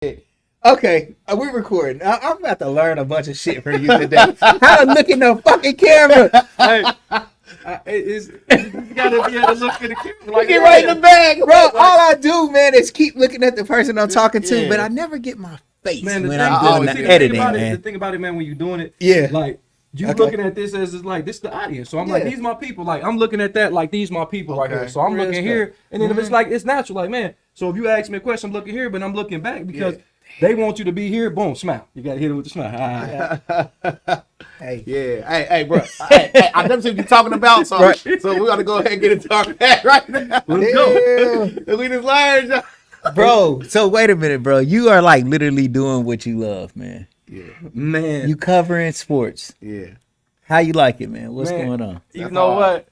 Okay, we're recording. I'm about to learn a bunch of shit from you today. How to look in the fucking camera. Hey, you gotta be able to look at the camera. Like, Get right in the bag, bro. All I do, man, is keep looking at the person I'm talking to, but I never get my face when I'm doing the editing, man. The thing about it, man, when you're doing it, yeah, like you looking at this as like this the audience. So I'm like, these my people. Like I'm looking at that like these my people right here. So I'm looking here, and then if it's like it's natural, like man. So if you ask me a question, I'm looking here, but I'm looking back because. They want you to be here. Boom, smile. You gotta hit it with the smile. Hey, yeah, hey, bro. hey, I never seen you talking about something, so we gotta go ahead and get into our that right now. Let's go. We just learned, bro. So wait a minute, bro. You are like literally doing what you love, man. Yeah, man. You covering sports. Yeah. How you like it, man? What's going on? You know what?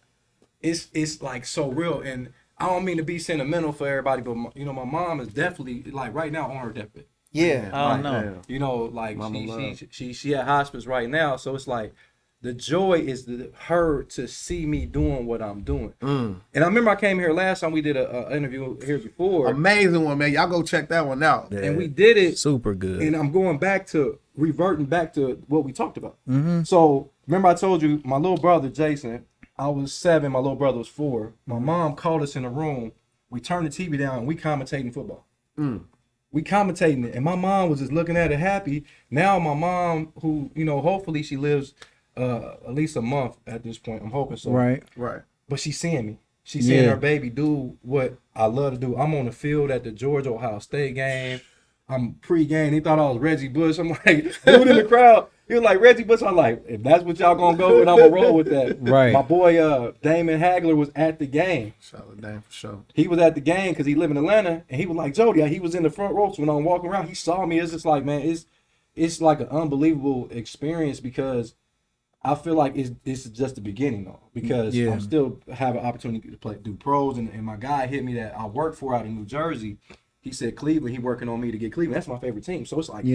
It's like so real, and I don't mean to be sentimental for everybody, but my mom is definitely like right now on her deathbed. Yeah, I don't know. You know, like she at hospice right now, so it's like the joy is her to see me doing what I'm doing. And I remember I came here last time we did a interview here before. Amazing one, man. Y'all go check that one out. Yeah. And we did it super good. And I'm going back to reverting back to what we talked about. Mm-hmm. So remember I told you my little brother Jason. I was 7. My little brother was 4. My mom called us in the room. We turned the TV down. And we commentating football. We commentating it, and my mom was just looking at it happy. Now my mom, who hopefully she lives at least a month at this point. I'm hoping so. Right. But she's seeing me. She's seeing her baby do what I love to do. I'm on the field at the Georgia Ohio State game. I'm pre-game. He thought I was Reggie Bush. I'm like, dude in the crowd. He was like, Reggie Bush. I'm like, if that's what y'all gonna go with, I'm gonna roll with that. Right. My boy Damon Hagler was at the game. Shout out Dame for sure. He was at the game because he live in Atlanta, and he was like, Jody, he was in the front row. So when I'm walking around, he saw me. It's just like, man, it's like an unbelievable experience because I feel like it's just the beginning though. Because I'm still have an opportunity to do pros, and my guy hit me that I work for out in New Jersey. He said Cleveland. He working on me to get Cleveland. That's my favorite team. So it's like,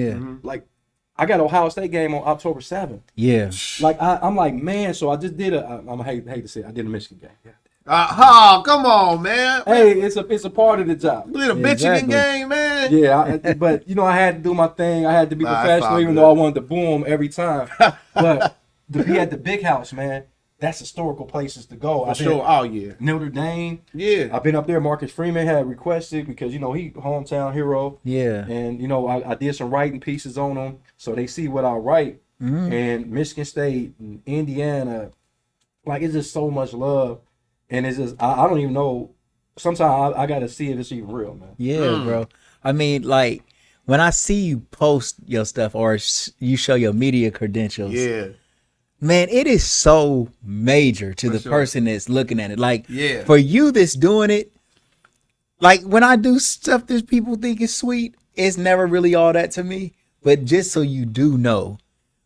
like I got Ohio State game on October 7th. Yeah. Like I'm like, man. So I just did I'm hate to say it, I did a Michigan game. Yeah. Come on, man. Hey, it's a part of the job. You did a Michigan game, man. Yeah, but I had to do my thing. I had to be professional, even though I wanted to boom every time. But to be at the big house, man, that's historical places to go. For sure. Oh yeah. Notre Dame. Yeah. I've been up there. Marcus Freeman had requested because he hometown hero. Yeah. And I did some writing pieces on him, so they see what I write. And Michigan State, and Indiana, like it's just so much love. And it's just, I don't even know. Sometimes I got to see if it's even real, man. Yeah, bro. I mean, like, when I see you post your stuff or you show your media credentials, man, it is so major to the person that's looking at it. Like, for you that's doing it, like, when I do stuff that people think is sweet, it's never really all that to me. But just so you do know,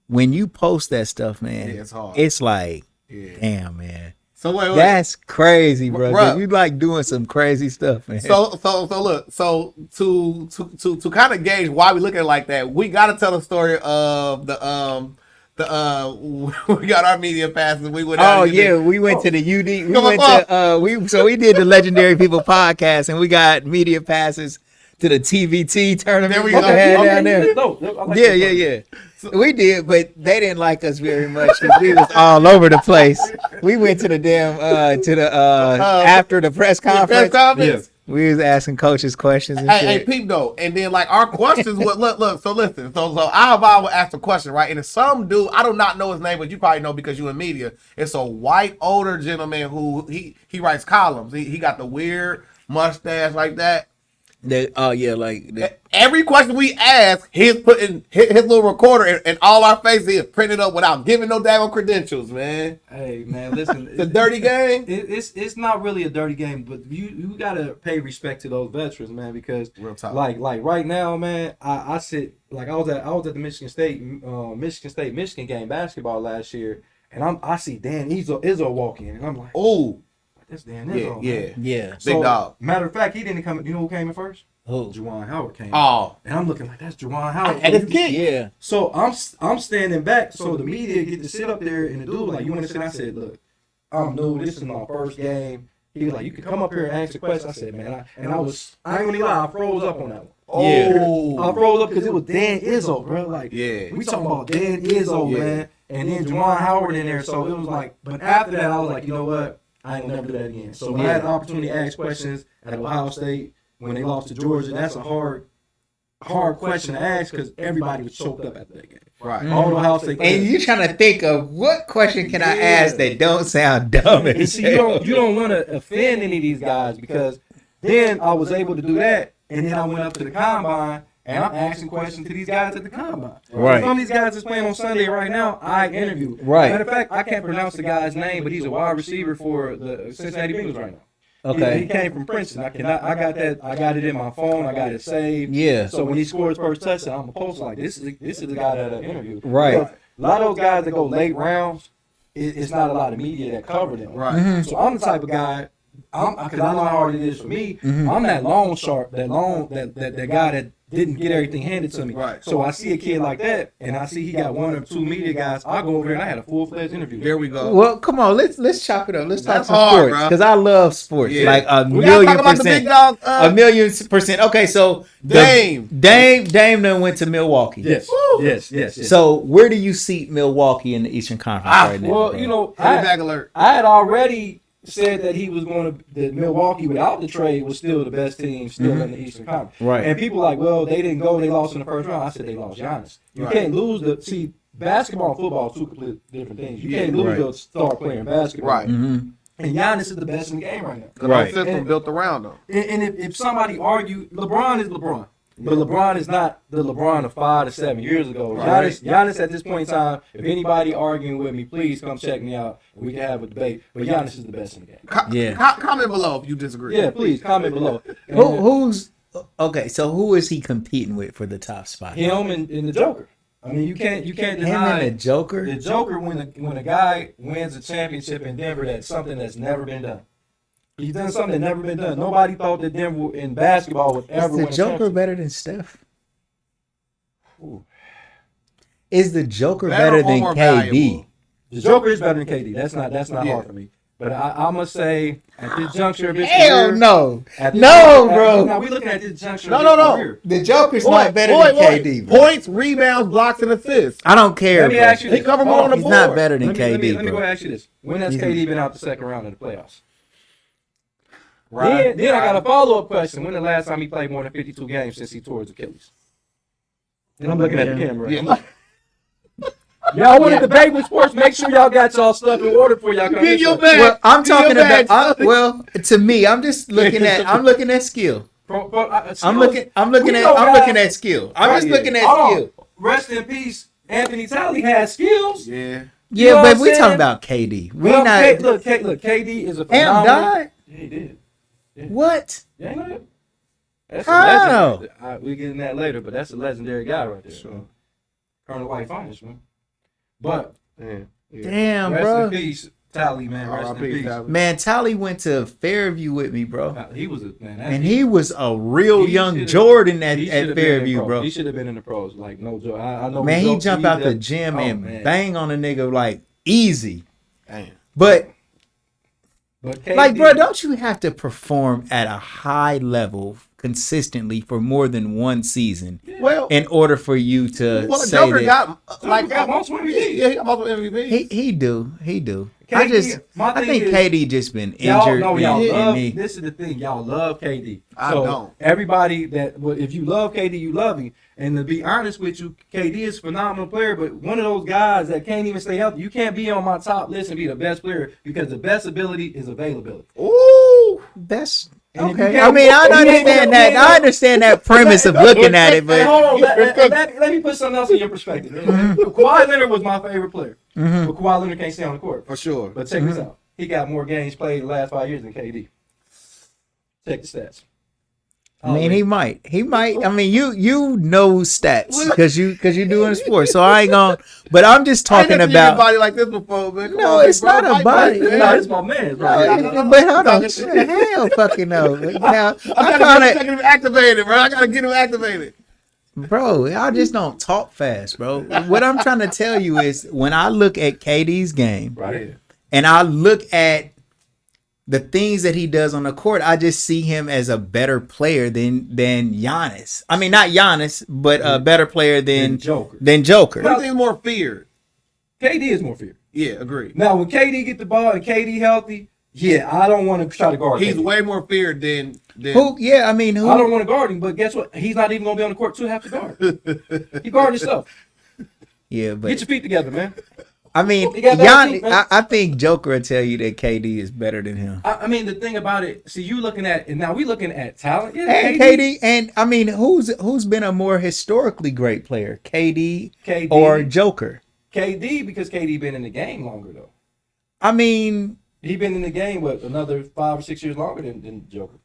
when you post that stuff, man, it's hard. It's like, damn, man. So wait. That's crazy, bro. You like doing some crazy stuff, man. So look. So to kind of gauge why we look at it like that, we got to tell the story of the we got our media passes. We went. We went to the UD. We did the Legendary People podcast, and we got media passes to the TVT tournament. There we go. Down there. Yeah. So we did, but they didn't like us very much because we was all over the place. We went to the damn after the press conference. Yes. We was asking coaches questions and shit. Hey, peep though, and then like our questions. Look. So listen. So I would ask a question, right? And some dude, I do not know his name, but you probably know because you in media. It's a white older gentleman who he writes columns. He got the weird mustache like that. Every question we ask, he's putting his little recorder in all our faces. He's printed up without giving no damn credentials, man. Hey, man, listen, it's a dirty game. It's not really a dirty game, but you gotta pay respect to those veterans, man, because like right now, man, I sit like I was at the Michigan State Michigan game basketball last year, and I see Dan Izzo walk in, and I'm like, oh. That's Dan Izzo. Yeah. Big dog. Matter of fact, he didn't come. You know who came in first? Who? Juwan Howard came. Oh. And I'm looking like that's Juwan Howard. And it's kick. Yeah. So I'm standing back. So the media get to sit up there, and the dude like, you want to sit? I said, look, I'm new. This is my first game. He was like, you can come up here and ask a question. I said, man, I ain't gonna lie, I froze up on that one. Oh, I froze up because it was Dan Izzo, bro. Like, we talking about Dan Izzo, man, and then Juwan Howard in there. So it was like, but after that, I was like, you know what? I ain't never do that again. So when I had the opportunity to ask questions at Ohio State when they lost to Georgia, that's a hard question to ask because everybody was choked up after that game. Right. All the Ohio State And you trying to think of what question can I ask that don't sound dumb? And see, you don't want to offend any of these guys because then I was able to do that, and then I went up to the combine and I'm asking questions to these guys at the combine. Right. Some of these guys that's playing on Sunday right now, I interviewed. Right. Matter of fact, I can't pronounce the guy's name, but he's a wide receiver for the Cincinnati Bengals right now. Okay. He came from Princeton. I got it in my phone. I got it saved. Yeah. So when he scored his first touchdown, I'm gonna post like this is the guy that I interviewed. Right. Because a lot of those guys that go late rounds, it's not a lot of media that cover them. Right. Mm-hmm. So I'm the type of guy. Because I know how hard it is for me. Mm-hmm. I'm that long sharp, that guy that didn't get everything handed to me. Right. So I see a kid like that, and I see he got one or two media guys. I go over there and I had a full-fledged interview. There we go. Well, come on, let's chop it up. Let's talk That's some hard, sports bro. because I love sports. Yeah. Like a We gotta talk about the million big dog. a million percent. Okay, so Dame done went to Milwaukee. Yes. Woo. Yes. So where do you see Milwaukee in the Eastern Conference right now? Well, bro? you know, Back alert. I had already said that he was going to that Milwaukee without the trade was still the best team still in the Eastern Conference. Right. And people like, well, they didn't go, they lost in the first round. I said they lost Giannis. You can't lose basketball and football are two completely different things. You can't lose the star player in basketball. Right. Mm-hmm. And Giannis is the best in the game right now. The Right. whole system built around them. And if somebody argue, LeBron is LeBron. But LeBron is not the LeBron of 5 to 7 years ago. Right. Giannis at this point in time, if anybody arguing with me, please come check me out. We can have a debate. But Giannis is the best in the game. Comment below if you disagree. Yeah, please comment below. Who's okay? So who is he competing with for the top spot? Him and the Joker. I mean, you can't Him deny and the Joker. the Joker when a guy wins a championship in Denver. That's something that's never been done. He's done something that's never been done. Nobody thought that Denver in basketball would ever Is win the a Joker championship. better than Steph? Ooh. Is the Joker better than more KD? valuable? The Joker is better than KD. That's not Yeah. hard for me. But I must say, at this juncture of his Hell career, no, at this no, juncture- bro. Now we looking at this juncture. No, of no, his no. career. The Joker's not better than KD. Bro. Points, rebounds, blocks, and assists. I don't care. Let me bro. ask you He this. covered more on the He's board. not better than Let KD, me go bro. ask you this. When has He's- KD been out the second round of the playoffs? Right. Then I got a follow-up question. When the last time he played more than 52 games since he tore his Achilles? And I'm looking at the camera. Yeah. Y'all want to debate with sports? Make sure y'all got y'all stuff in order for y'all come Get this your way. bag. Well, I'm Get your talking bag, about. son. Well, to me, I'm just looking at. I'm looking at skill. I'm looking at skill. I'm just looking at skill. Rest in peace, Anthony Talley had skills. Yeah. Yeah, know what but I'm we saying? talking about KD. We Well, not. look, KD is a Am phenomenal. died. Yeah, he did. What? Yeah, you know that? That's How? a legend. We get in that later, but that's a legendary guy right there. Sure. Colonel White finest, man. But Damn, rest bro. in peace, Talley, man. Rest in peace. Man, Tally went to Fairview with me, bro. He was a man. And he was a real He young should've- Jordan at he should've been in Fairview, pros. bro. He should have been in the pros. Like no joke. I know. Man, he jokes, jump out the does- gym oh, and man. bang on a nigga like easy. Damn. But But KD, like, bro, don't you have to perform at a high level consistently for more than one season Well, in order for you to well, the say Joker that got Joker got multiple MVP. Yeah, he got multiple MVP. he do. KD, my I thing think is- KD just been Y'all injured. know y'all and love. me. This is the thing. Y'all love KD. I So don't. Everybody if you love KD, you love him. And to be honest with you, KD is a phenomenal player, but one of those guys that can't even stay healthy. You can't be on my top list and be the best player because the best ability is availability. Ooh. That's And if you okay. can't- I mean, I if you understand can't- that. I understand that premise of looking at it, Hey, but hold on. Let me put something else in your perspective. Kawhi Leonard was my favorite player, but Kawhi Leonard can't stay on the court. For sure. But check this out. He got more games played the last 5 years than KD. Check the stats. I mean, he might. I mean, you know stats because you doing sports. So I ain't gonna. But I'm just I ain't talking never seen about. anybody like this before, man. Come No, on, it's big bro. not a Mike, body. man. No, it's my man. But hold on, hell, fucking no. Now I I kind gotta get him activated, bro. I gotta get him activated. bro, I just don't talk fast, bro. What I'm trying to tell you is when I look at KD's game Right here. and I look at the things that he does on the court, I just see him as a better player than Giannis. I mean, not Giannis, but a better player than Joker. Who do you think is more feared? KD is more feared. Yeah, agree. Now, when KD get the ball and KD healthy, yeah, I don't want to try to guard him. He's way more feared than who? Yeah, I mean, who? I don't want to guard him, but guess what? He's not even going to be on the court to have to guard. He guard himself. Yeah, but get your feet together, man. I mean, I think Joker will tell you that KD is better than him. I mean, the thing about it, see, you looking at, and now we looking at talent. Yeah, and KD, and I mean, who's been a more historically great player, KD or Joker? KD, because KD been in the game longer though. I mean, he been in the game another 5 or 6 years longer than Joker.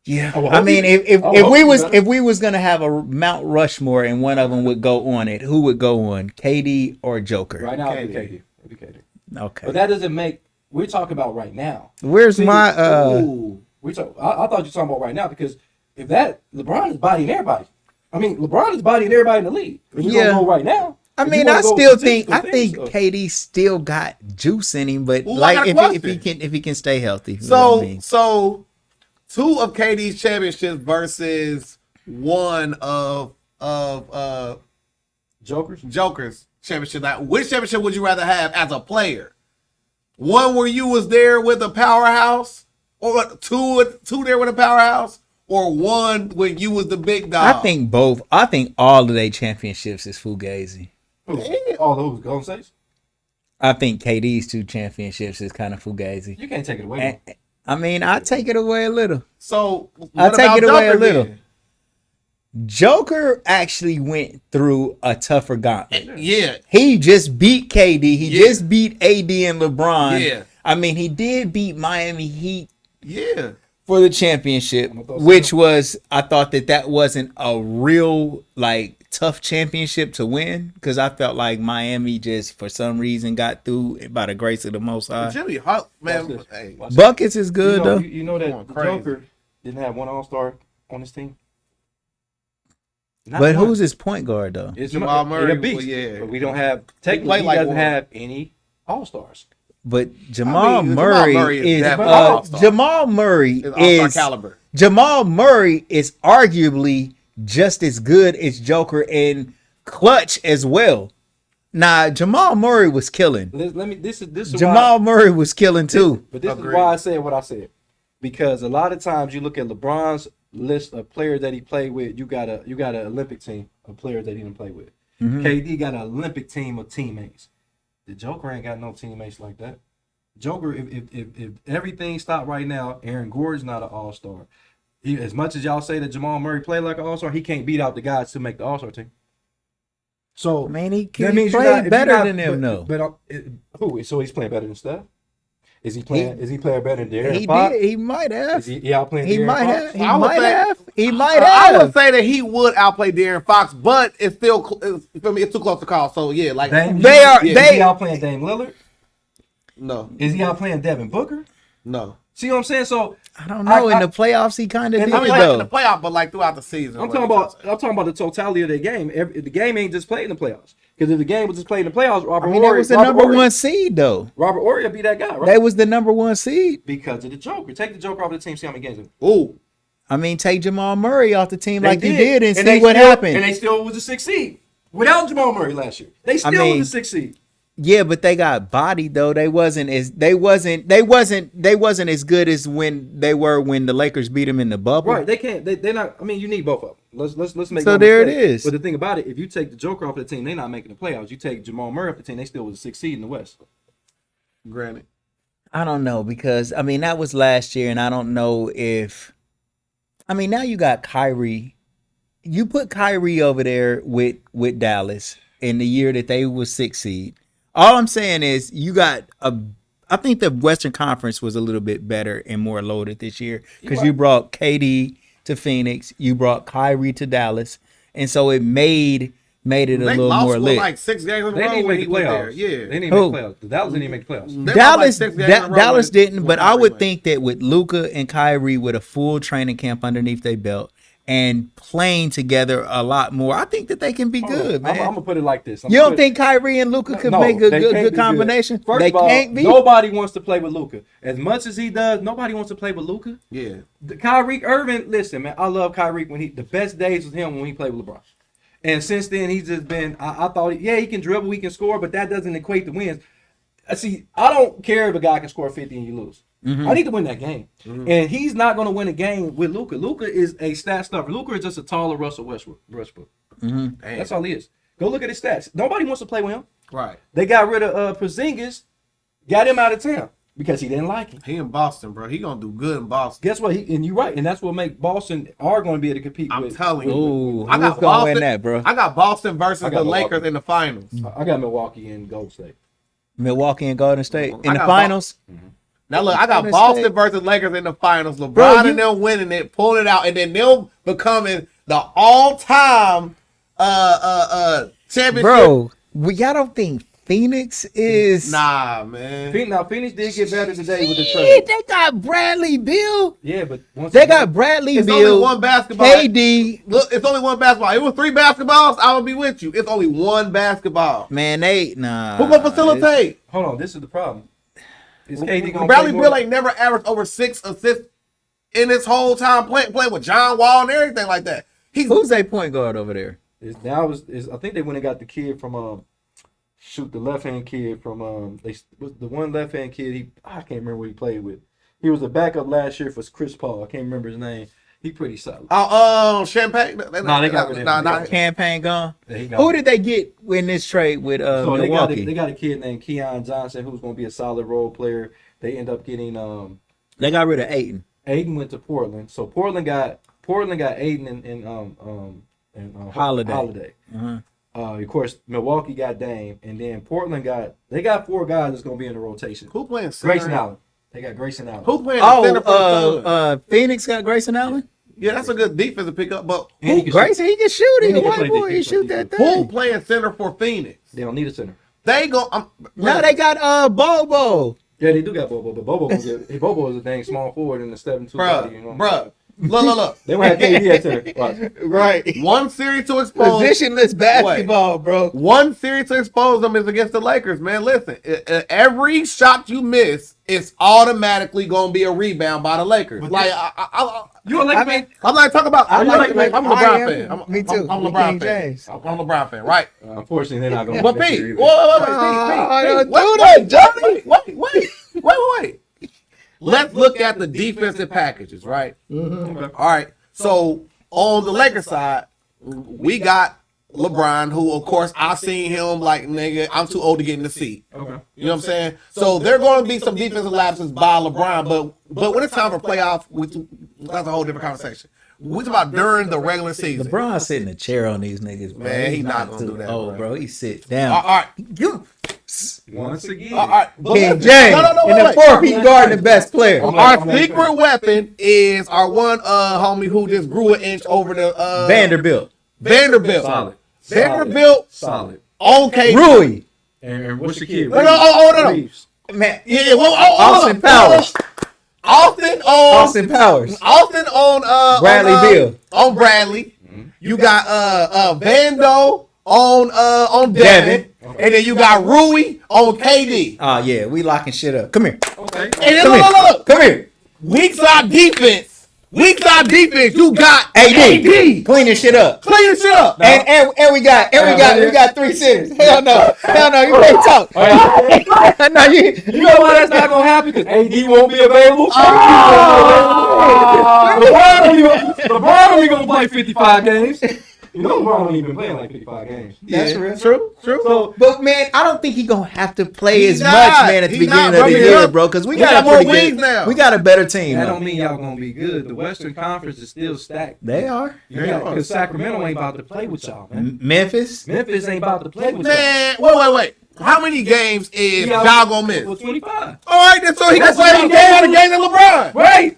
Yeah, I mean, if we was gonna have a Mount Rushmore and one of them would go on it, who would go on, KD or Joker? Right now, it'd be KD. Okay, but that doesn't make. We're talking about right now. Where's my? I thought you were talking about right now because if that LeBron is bodying everybody. I mean, LeBron is bodying everybody in the league. If you're gonna go right now. I mean, I think KD still got juice in him, but like if he can stay healthy. So 2 of KD's championships versus 1 of Joker's championship. Now, which championship would you rather have as a player? One where you was there with a powerhouse, or two there with a powerhouse, or one when you was the big dog? I think both. I think all of their championships is fugazi. All those Golden States? I think KD's 2 championships is kind of fugazi. You can't take it away. I mean, I take it away a little. So I take it away a little. Joker actually went through a tougher gauntlet. Yeah, he just beat KD. He just beat AD and LeBron. Yeah, I mean, he did beat Miami Heat. Yeah. For the championship, which was, I thought that wasn't a real tough championship to win because I felt like Miami just for some reason got through by the grace of the Most High. Jimmy, man, buckets is good though. You know that Joker didn't have one All-Star on his team. But who's his point guard though? It's Jamal Murray. But we don't have technically. He doesn't have any All-Stars. But Jamal Murray is Jamal Murray is caliber. Jamal Murray is arguably just as good as Joker in clutch as well. Nah, Jamal Murray was killing. This is Jamal Murray was killing too. But this is why I said what I said, because a lot of times you look at LeBron's list of players that he played with. You got an Olympic team of players that he didn't play with. Mm-hmm. KD got an Olympic team of teammates. The Joker ain't got no teammates like that. Joker, if everything stopped right now, Aaron Gordon's not an all-star. As much as y'all say that Jamal Murray played like an all-star, he can't beat out the guys to make the all-star team. So man, he played better than them, though. But who? So he's playing better than Steph? Is he playing better than Durant? He might have. Is he outplaying He De'Aaron might Fox? have. He might have. I would say that he would outplay De'Aaron Fox, but it's still it's too close to call. So yeah, like is he outplaying Dame Lillard? No. Is he outplaying Devin Booker? No. See what I'm saying? So I don't know. In the playoffs, he kind of did though. In the playoffs, but like throughout the season. I'm talking about the totality of the game. The game ain't just played in the playoffs. Because if the game was just played in the playoffs, that was the number 1 seed though. Robert Horry would be that guy, right? That was the number 1 seed because of the Joker. Take the Joker off the team. See how many games. Ooh. I mean, take Jamal Murray off the team you did and see what happened. And they still was a 6th seed without Jamal Murray last year. They still was a 6th seed. Yeah, but they got bodied though. They wasn't as good as when they were when the Lakers beat them in the bubble. Right. They can't. They're not. I mean, you need both of them. Let's make. So there it is. But the thing about it, if you take the Joker off the team, they're not making the playoffs. You take Jamal Murray off the team, they still was a 6th seed in the West. Granted. I don't know because I mean that was last year, and I don't know if. I mean now you got Kyrie. You put Kyrie over there with Dallas in the year that they was 6th seed. All I'm saying is you got I think the Western Conference was a little bit better and more loaded this year because you brought KD to Phoenix, you brought Kyrie to Dallas, and so it made it a little more lit. Like 6 games in a row. They didn't make the playoffs. Yeah, they didn't make the playoffs. Dallas didn't even make the playoffs. Dallas didn't, but I would think that with Luka and Kyrie with a full training camp underneath their belt, and playing together a lot more, I think that they can be good, man. I'm gonna put it like this. You don't think Kyrie and Luka could make a good combination? First of all, nobody wants to play with Luka. As much as he does, nobody wants to play with Luka. Yeah. Kyrie Irving, listen, man, I love Kyrie the best days with him when he played with LeBron. And since then, he's just been, I thought, he can dribble, he can score, but that doesn't equate to wins. See, I don't care if a guy can score 50 and you lose. I need to win that game. And he's not going to win a game with Luka. Luka is a stat stuffer. Luka is just a taller Russell Westbrook. That's all he is. Go look at his stats. Nobody wants to play with him. Right. They got rid of Porzingis, got him out of town because he didn't like him. He in Boston, bro. He going to do good in Boston. Guess what? And you're right. And that's what make Boston are going to be able to compete with. I'm telling you. Ooh, I got Boston. Win that, bro. I got Boston versus the Lakers in the finals. I got Milwaukee and Golden State. Milwaukee and Golden State in the finals? Now look, I got Boston versus Lakers in the finals. LeBron and them winning it, pulling it out, and then them becoming the all-time championship. Bro, y'all don't think Phoenix is... Nah, man. Phoenix did get better today with the trade. They got Bradley Beal. Yeah, but they got Bradley Beal. It's only one basketball. KD. Look, it's only one basketball. It was 3 basketballs, I would be with you. It's only one basketball. Man, Who gonna facilitate? Hold on, this is the problem. Is KD gonna Bradley Beal ain't never averaged over 6 assists in his whole time playing with John Wall and everything like that. Who's their point guard over there? I think they went and got the kid from the left-hand kid from the one left-hand kid. I can't remember what he played with. He was a backup last year for Chris Paul. I can't remember his name. He pretty solid. Champagne. No, they got rid of him. Campaign gone. Who did they get in this trade with Milwaukee? They got a kid named Keon Johnson who's going to be a solid role player. They end up getting They got rid of Ayton. Ayton went to Portland, so Portland got Ayton and Holiday. Of course, Milwaukee got Dame, and then Portland got 4 guys that's going to be in the rotation. Who playing center? Grayson Allen. They got Grayson Allen. Who playing center for Phoenix got Grayson Allen? Yeah, that's a good defensive pickup, but Grayson, he can shoot it. The white boy, he shoot that thing. Who playing center for Phoenix? They don't need a center. They go. Now they got Bobo. Yeah, they do got Bobo, but Bobo is a dang small forward in the 7'2" body. You know? Bruh. Look. They won't have KD at center. Watch. Right. One series to expose. Positionless basketball, bro. One series to expose them is against the Lakers, man. Listen, every shot you miss is automatically going to be a rebound by the Lakers. But like, you a Lakers fan? I'm not talking about. I'm a LeBron fan. Me too. I'm a LeBron fan. I'm a LeBron fan, right? Unfortunately, they're not going to. But Pete, wait. Let's look at the defensive packages, right? Okay. All right. So on the Lakers side, we got LeBron, who of course I seen him like, nigga, I'm too old to get in the seat. Okay. You know what I'm saying? So there are going to be some defensive lapses by LeBron, but when it's time for playoff, that's a whole different conversation. We talk about during the regular season. LeBron sitting in a chair on these niggas, bro. Man, he's not gonna do that. Oh, bro, he sit down. All right. Once again. All right. King James. In the fourth, he guarding the best player. Our secret weapon is our one homie who just grew an inch over the Vanderbilt. Solid. Vanderbilt. Solid. Okay. Rui. And what's the kid? No. Man, Yeah. Austin Powers. Austin Powers. on Bradley Beal. On Bradley. You got Vando on Devin. And then you got Rui on KD. Oh yeah, we locking shit up. Come here. Okay. And then Look. Come here. Weak side defense. You got AD. Cleaning shit up. Clean shit up. And we got 3 centers. Hell no, you can't talk. No, You know why that's not gonna happen? Because AD won't be available. LeBron only gonna play 55 games. You know LeBron ain't even playing like 55 games. That's real. True. So, But man, I don't think he gonna have to play He's as not. much, man, at the He's beginning not, of the bro. year, bro. Because we got a more pretty wings good. now. We got a better team. that though. don't mean y'all gonna be good. The Western Conference is still stacked. They are. Because Sacramento ain't about to play with y'all, man. Memphis. Memphis ain't about to play with y'all. Man, wait. How many games is y'all gonna miss? Well, 25. All right, then so he can That's play what a he game out of did. game than LeBron. Right.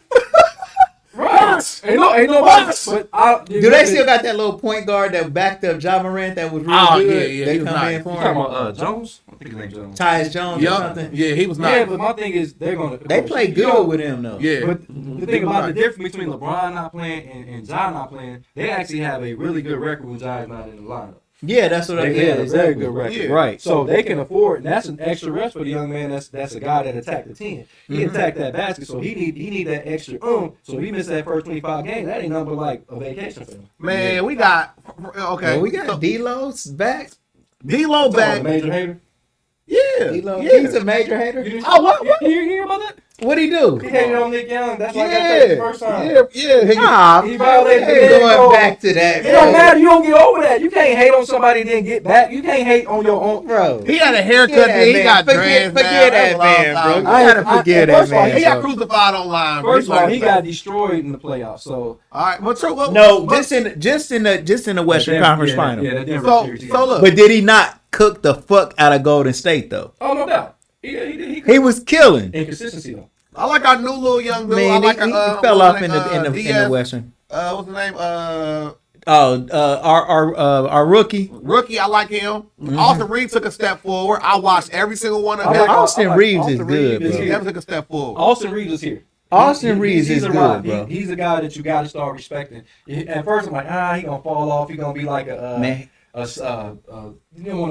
Right. box. Ain't no box. But do they still got that little point guard that backed up Ja Morant that was real good? Yeah, they come nice. In for him. You talking about Jones? I think his name's Jones. Tyus Jones or something. Yeah, he was nice. Yeah, but my thing is They play good with him though. Yeah. But the thing about the difference between LeBron not playing and Ja not playing, they actually have a really good record when Ja is not in the lineup. Yeah, that's what I They have a very good record. Yeah. Right. So they can afford, and that's an extra rest for the young man. That's a guy that attacked the 10. He attacked that basket, so he need that extra So he missed that first 25 games. That ain't nothing but like a vacation for him. Man, we got okay. Well, we got D'Lo's back. D'Lo back. Major hater. Yeah. D'Lo, Yeah. he's a major hater. Oh, what? You hear about that? What'd he do? He hated on Nick Young. That's like I said the first time. Yeah. Nah, He violated the ain't league going code. back to that. It don't matter. You don't get over that. You can't hate on somebody and then get back. You can't hate on your own. Bro. He had a haircut. Forget Then he that got man. dreads. Forget that man, bro. You gotta forget that first of all, man. He got bro. crucified online. First of all, he got destroyed in the playoffs. So all right. Well, true. Well, No, but- just in the Western Conference Final. Yeah, that Denver So series, look. But did he not cook the fuck out of Golden State though? Oh, no doubt. He He was killing. inconsistency though. I like our new little young dude. I Man, like he fell off in the DS, Western. What's the name? Our rookie. Rookie. I like him. Austin Reeves took a step forward. I watched every single one of I them. like Austin Reeves is Austin good, Reeves bro. He never took a step forward. Austin Reeves is here. Austin Reeves is a good, rock. bro. He's a guy that you got to start respecting. At first, I'm like, he gonna fall off. He gonna be like Man. one of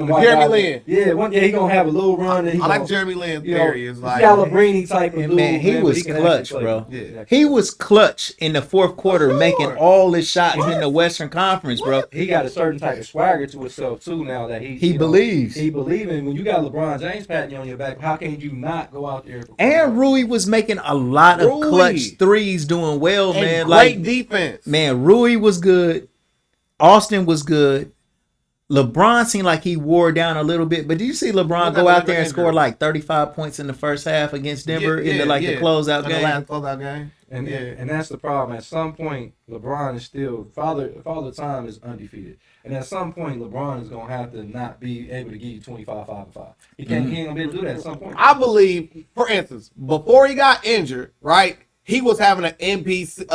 the Jeremy guys Lin. he gonna have a little run. And I like Jeremy Lin's theory. It's like Scalabrini type of And dude. man, he but was can clutch, actually play. bro. Yeah. He was clutch in the fourth quarter, For sure. making all his shots in the Western Conference, bro. He got a certain type of swagger to himself too. Now that He believes. he believes. When you got LeBron James patting you on your back, how can you not go out there? And Rui was making a lot of Rui. clutch threes, doing well, and man. great Like, defense. man, Rui was good. Austin was good. LeBron seemed like he wore down a little bit, but do you see LeBron go out there and score like 35 points in the first half against Denver in the closeout game? The last closeout game. And that's the problem. At some point, LeBron is still father time is undefeated, and at some point, LeBron is gonna have to not be able to give you 25, 5, and 5. He can't. He ain't gonna be able to do that at some point. I believe, for instance, before he got injured, right? He was having an MVP,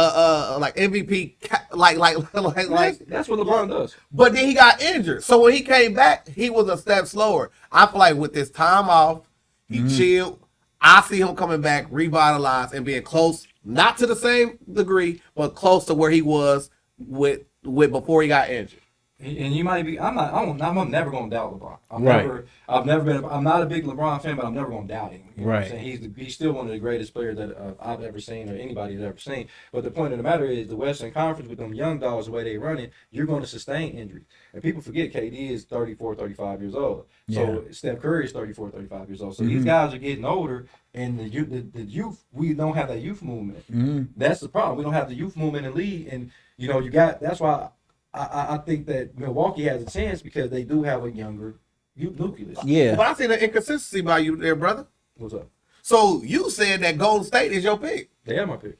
like MVP, like. That's what LeBron does. But then he got injured, so when he came back, he was a step slower. I feel like with this time off, he chilled. I see him coming back, revitalized, and being close, not to the same degree, but close to where he was with before he got injured. And you might be. I'm never gonna doubt LeBron. Right. I've never been. I'm not a big LeBron fan, but I'm never gonna doubt him. You know what I'm Right. saying? He's still one of the greatest players that I've ever seen, or anybody's ever seen. But the point of the matter is, the Western Conference with them young dogs, the way they run it, you're going to sustain injuries. And people forget KD is 34, 35 years old. So Steph Curry is 34, 35 years old. So these guys are getting older, and the youth, we don't have that youth movement. That's the problem. We don't have the youth movement in the league, and you got. That's why. I think that Milwaukee has a chance because they do have a younger nucleus. Yeah. But I see the inconsistency by you there, brother. What's up? So you said that Golden State is your pick, They have my pick.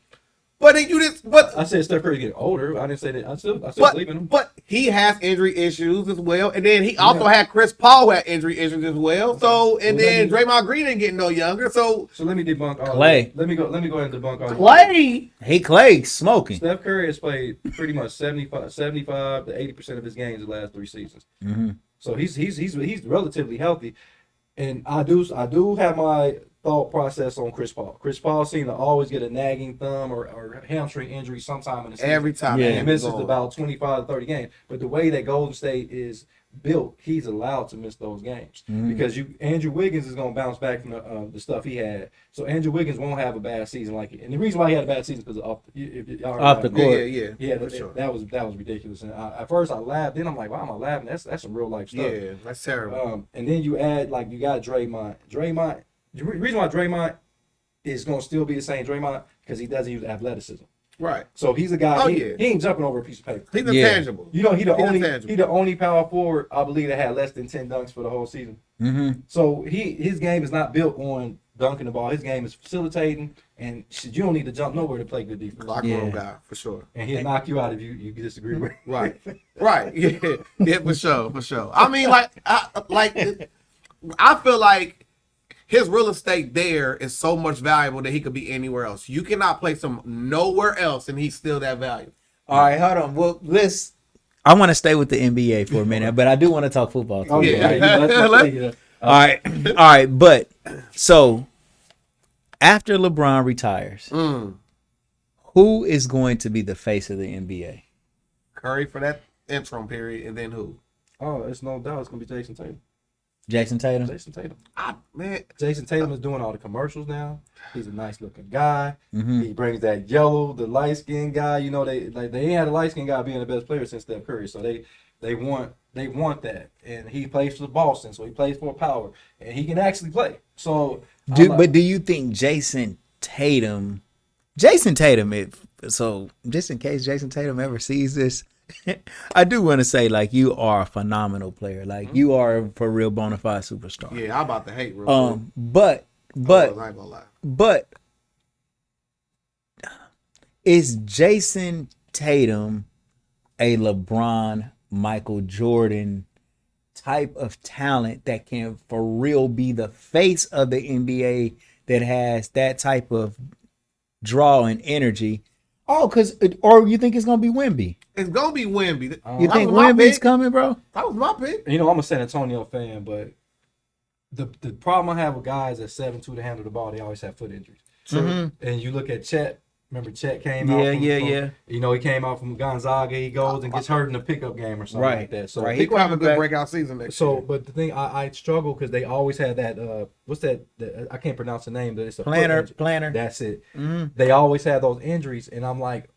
but then you didn't. But I said Steph Curry getting older. I didn't say that. I still believe in him. But he has injury issues as well, and then he also had Chris Paul had injury issues as well. So and then Draymond Green ain't getting no younger. So let me debunk all Clay. Let me go ahead and debunk all Clay, Clay smoking. Steph Curry has played pretty much 75 to 80% of his games the last 3 seasons. So he's relatively healthy, and I do have my thought process on Chris Paul. Chris Paul seemed to always get a nagging thumb or hamstring injury sometime in the season. every time, Yeah. He misses about 25 to 30 games. But the way that Golden State is built, he's allowed to miss those games because Andrew Wiggins is going to bounce back from the stuff he had. So Andrew Wiggins won't have a bad season like it. And the reason why he had a bad season is because off the court. yeah, that, sure. that was ridiculous. And at first I laughed. Then I'm like, why am I laughing? That's some real life stuff. Yeah, that's terrible. And then you add you got Draymond. The reason why Draymond is going to still be the same Draymond because he doesn't use athleticism. Right. So he's a guy. Oh, he yeah. ain't jumping over a piece of paper. He's intangible. He intangible. the only power forward I believe that had less than 10 dunks for the whole season. So his game is not built on dunking the ball. His game is facilitating, and you don't need to jump nowhere to play good defense. Locker room guy for sure. And he'll knock you out if you disagree with him. Right. Right. Yeah, for sure. I mean, I feel like his real estate there is so much valuable that he could be anywhere else. You cannot place him nowhere else and he's still that valuable. All right, hold on. Well, I want to stay with the NBA for a minute, but I do want to talk football too. Oh, yeah. All right. But so after LeBron retires, who is going to be the face of the NBA? Curry for that interim period, and then who? Oh, it's no doubt it's gonna be Jason Tatum. Jason Tatum. Jason Tatum is doing all the commercials now. He's a nice looking guy. He brings that yellow, the light skinned guy. You know, they ain't had a light skinned guy being the best player since Steph Curry. So they want that. And he plays for Boston, so he plays for power. And he can actually play. So but do you think Jason Tatum, just in case Jason Tatum ever sees this, I do want to say, like, you are a phenomenal player. Like, you are a for real bona fide superstar. Yeah, I'm about to hate real quick. But I ain't gonna lie. But is Jason Tatum a LeBron, Michael Jordan type of talent that can for real be the face of the NBA that has that type of draw and energy? Oh, or you think it's gonna be Wemby? It's gonna be Wemby. You think Wemby's coming, bro? That was my pick. You know, I'm a San Antonio fan, but the problem I have with guys at 7'2" to handle the ball, they always have foot injuries. True. And you look at Chet. Remember Chet came out from, you know, he came out from Gonzaga. He goes and gets hurt in a pickup game or something like that. So he could have a good breakout season next year. But the thing, I struggle because they always had that, what's that? I can't pronounce the name, but it's a planner. That's it. They always had those injuries, and I'm like,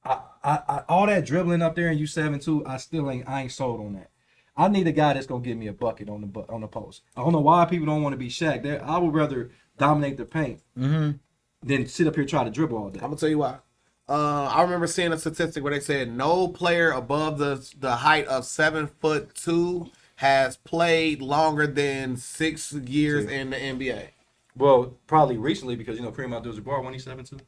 I all that dribbling up there and you 7'2", I ain't sold on that. I need a guy that's gonna give me a bucket on the post. I don't know why people don't want to be Shaq. I would rather dominate the paint than sit up here try to dribble all day. I'm gonna tell you why. I remember seeing a statistic where they said no player above the height of 7'2" has played longer than 6 years in the NBA. Well, probably recently because Kareem Abdul-Jabbar when he's 7'2".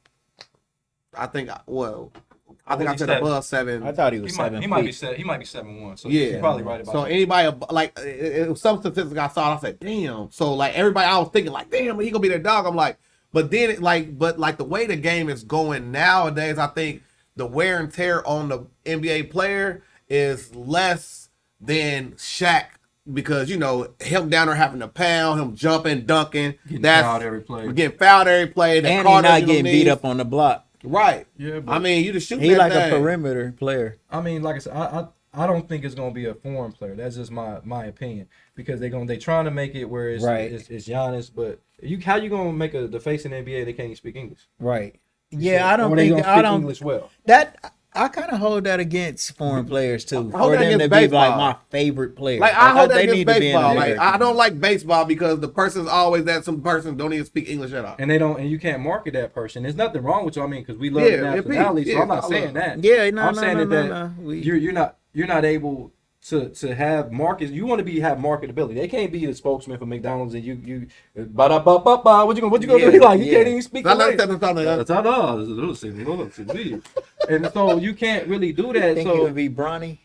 I said above 7. I thought he was 7. He might be 7'1". So you're probably right about that. So anybody like it was some statistic I saw. I said, damn. So like everybody, I was thinking like, damn, he gonna be their dog. I'm like, but then the way the game is going nowadays, I think the wear and tear on the NBA player is less than Shaq because him down there having to pound, him jumping, dunking, getting fouled every play, and he's not getting beat up on the block. Right. Yeah. I mean, you just shoot. He like a perimeter player. I mean, like I said, I don't think it's gonna be a foreign player. That's just my opinion because they trying to make it where it's Giannis, but how you gonna make the face in the NBA? They can't even speak English. Right. Yeah, I don't think English well. That I kind of hold that against foreign players too. For them to be like my favorite player. Like I hold that against baseball. Like I don't like baseball because the person's always that some person don't even speak English at all. And and you can't market that person. There's nothing wrong with you. I mean, because we love the nationality, so I'm not saying that. Yeah, I'm saying that you're not able to have markets. You want to have marketability. They can't be the spokesman for McDonald's and you what you gonna do? Like you can't even speak. And so you can't really do that. Think it would be Bronny?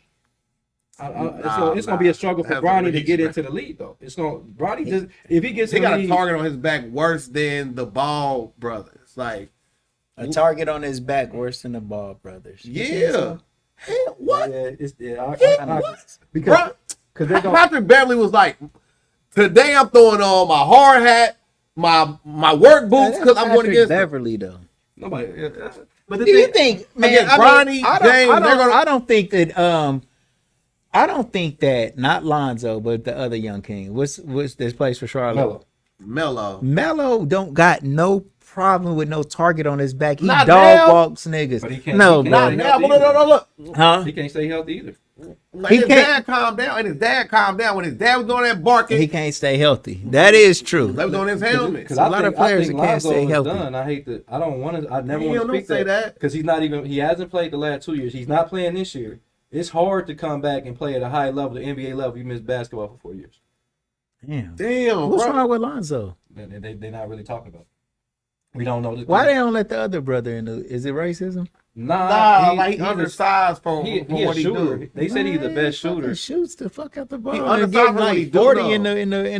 So it's gonna be a struggle for Bronny to get into the league though. Bronny if he gets he got a target on his back worse than the Ball brothers. Like a target on his back worse than the Ball brothers. Yeah. Hell, what? Because Patrick Beverly was like, today I'm throwing on my hard hat, my work boots because I'm going against Beverly though. Nobody. But do you think, man? I don't think that not Lonzo, but the other young king. What's this place for Charlotte? Melo don't got no problem with no target on his back. He walks niggas. But he can't, look. He can't stay healthy either. Like his dad calmed down, and his dad calmed down when his dad was doing that barking. He can't stay healthy. That is true. They was on his helmet. Because a lot of players can't stay healthy. Done. I never want to speak that because he hasn't played the last 2 years. He's not playing this year. It's hard to come back and play at a high level, the NBA level. You missed basketball for 4 years. Damn. What's wrong with Lonzo? They're not really talking about it. We don't know. Why they don't let the other brother in? Is it racism? Nah, like he undersized for what he do. They said he's the best shooter. He shoots the fuck out the ball. He And undersized getting for what he like do, 40 though. in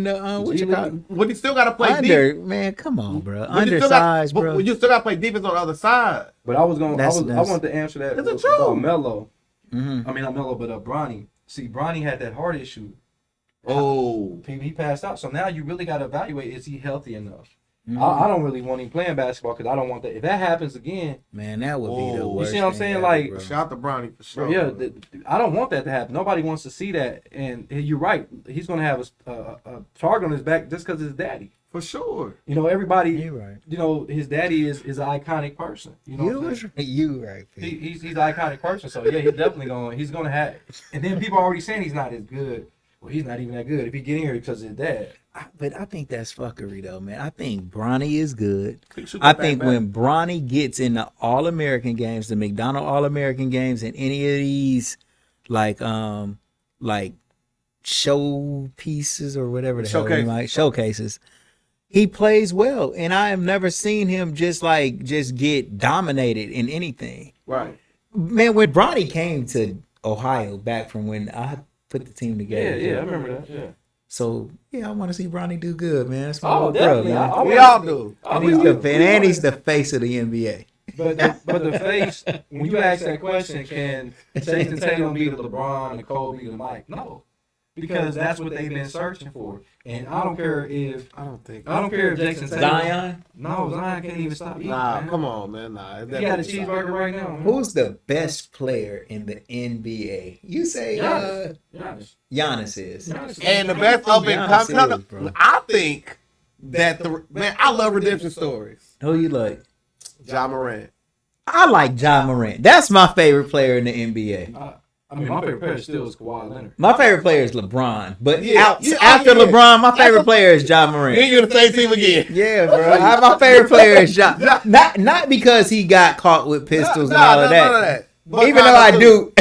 the what you call it? When he still got to play Under, defense. man, come on, bro. When Undersized, bro. you still got to play defense on the other side. But I wanted to answer that about Melo. Mm-hmm. I mean, not Melo, but Bronny. See, Bronny had that heart issue. Oh. He passed out. So now you really got to evaluate, is he healthy enough? Mm-hmm. I don't really want him playing basketball because I don't want that. If that happens again, man, that would be the worst. You see what I'm saying? Like, shout out to Bronny for sure. Yeah, I don't want that to happen. Nobody wants to see that. And you're right. He's going to have a target on his back just because his daddy. For sure. You know, everybody. You're right. You know, his daddy is an iconic person. You know, you right. He's an iconic person. So yeah, he's definitely he's going to have. And then people are already saying he's not as good. Well, he's not even that good if he get in here because of his dad. But I think that's fuckery, though, man. I think Bronny is good. I think when Bronny gets in the All-American games, the McDonald All-American games, and any of these, like show pieces or whatever the hell you like, showcases, he plays well. And I have never seen him just get dominated in anything. Right. Man, when Bronny came to Ohio back from when I put the team together. Yeah, I remember that. Yeah. So yeah, I want to see Bronny do good, man. That's my definitely. bro, man. We all do. And he's the face of the NBA. But the face, when you ask that question, can Jason Tatum be the LeBron and Kobe the Mike? No, because that's what they've been searching for. And I don't care if Jason Tatum. Zion? No, Zion can't even stop eating. Nah, man. Come on, man. Nah, he got a cheeseburger right now. Man. Who's the best player in the NBA? You say Giannis is. And the best up and coming. I think that I love redemption stories. Who you like? Ja Morant. I like Ja Morant. That's my favorite player in the NBA. I mean, my favorite player still is Kawhi Leonard. My favorite player is LeBron, but after LeBron, my favorite player is Ja Morant. You're the same team again. Yeah, bro. My favorite player is Ja. Not because he got caught with pistols and all of that. None of that. But even though I do.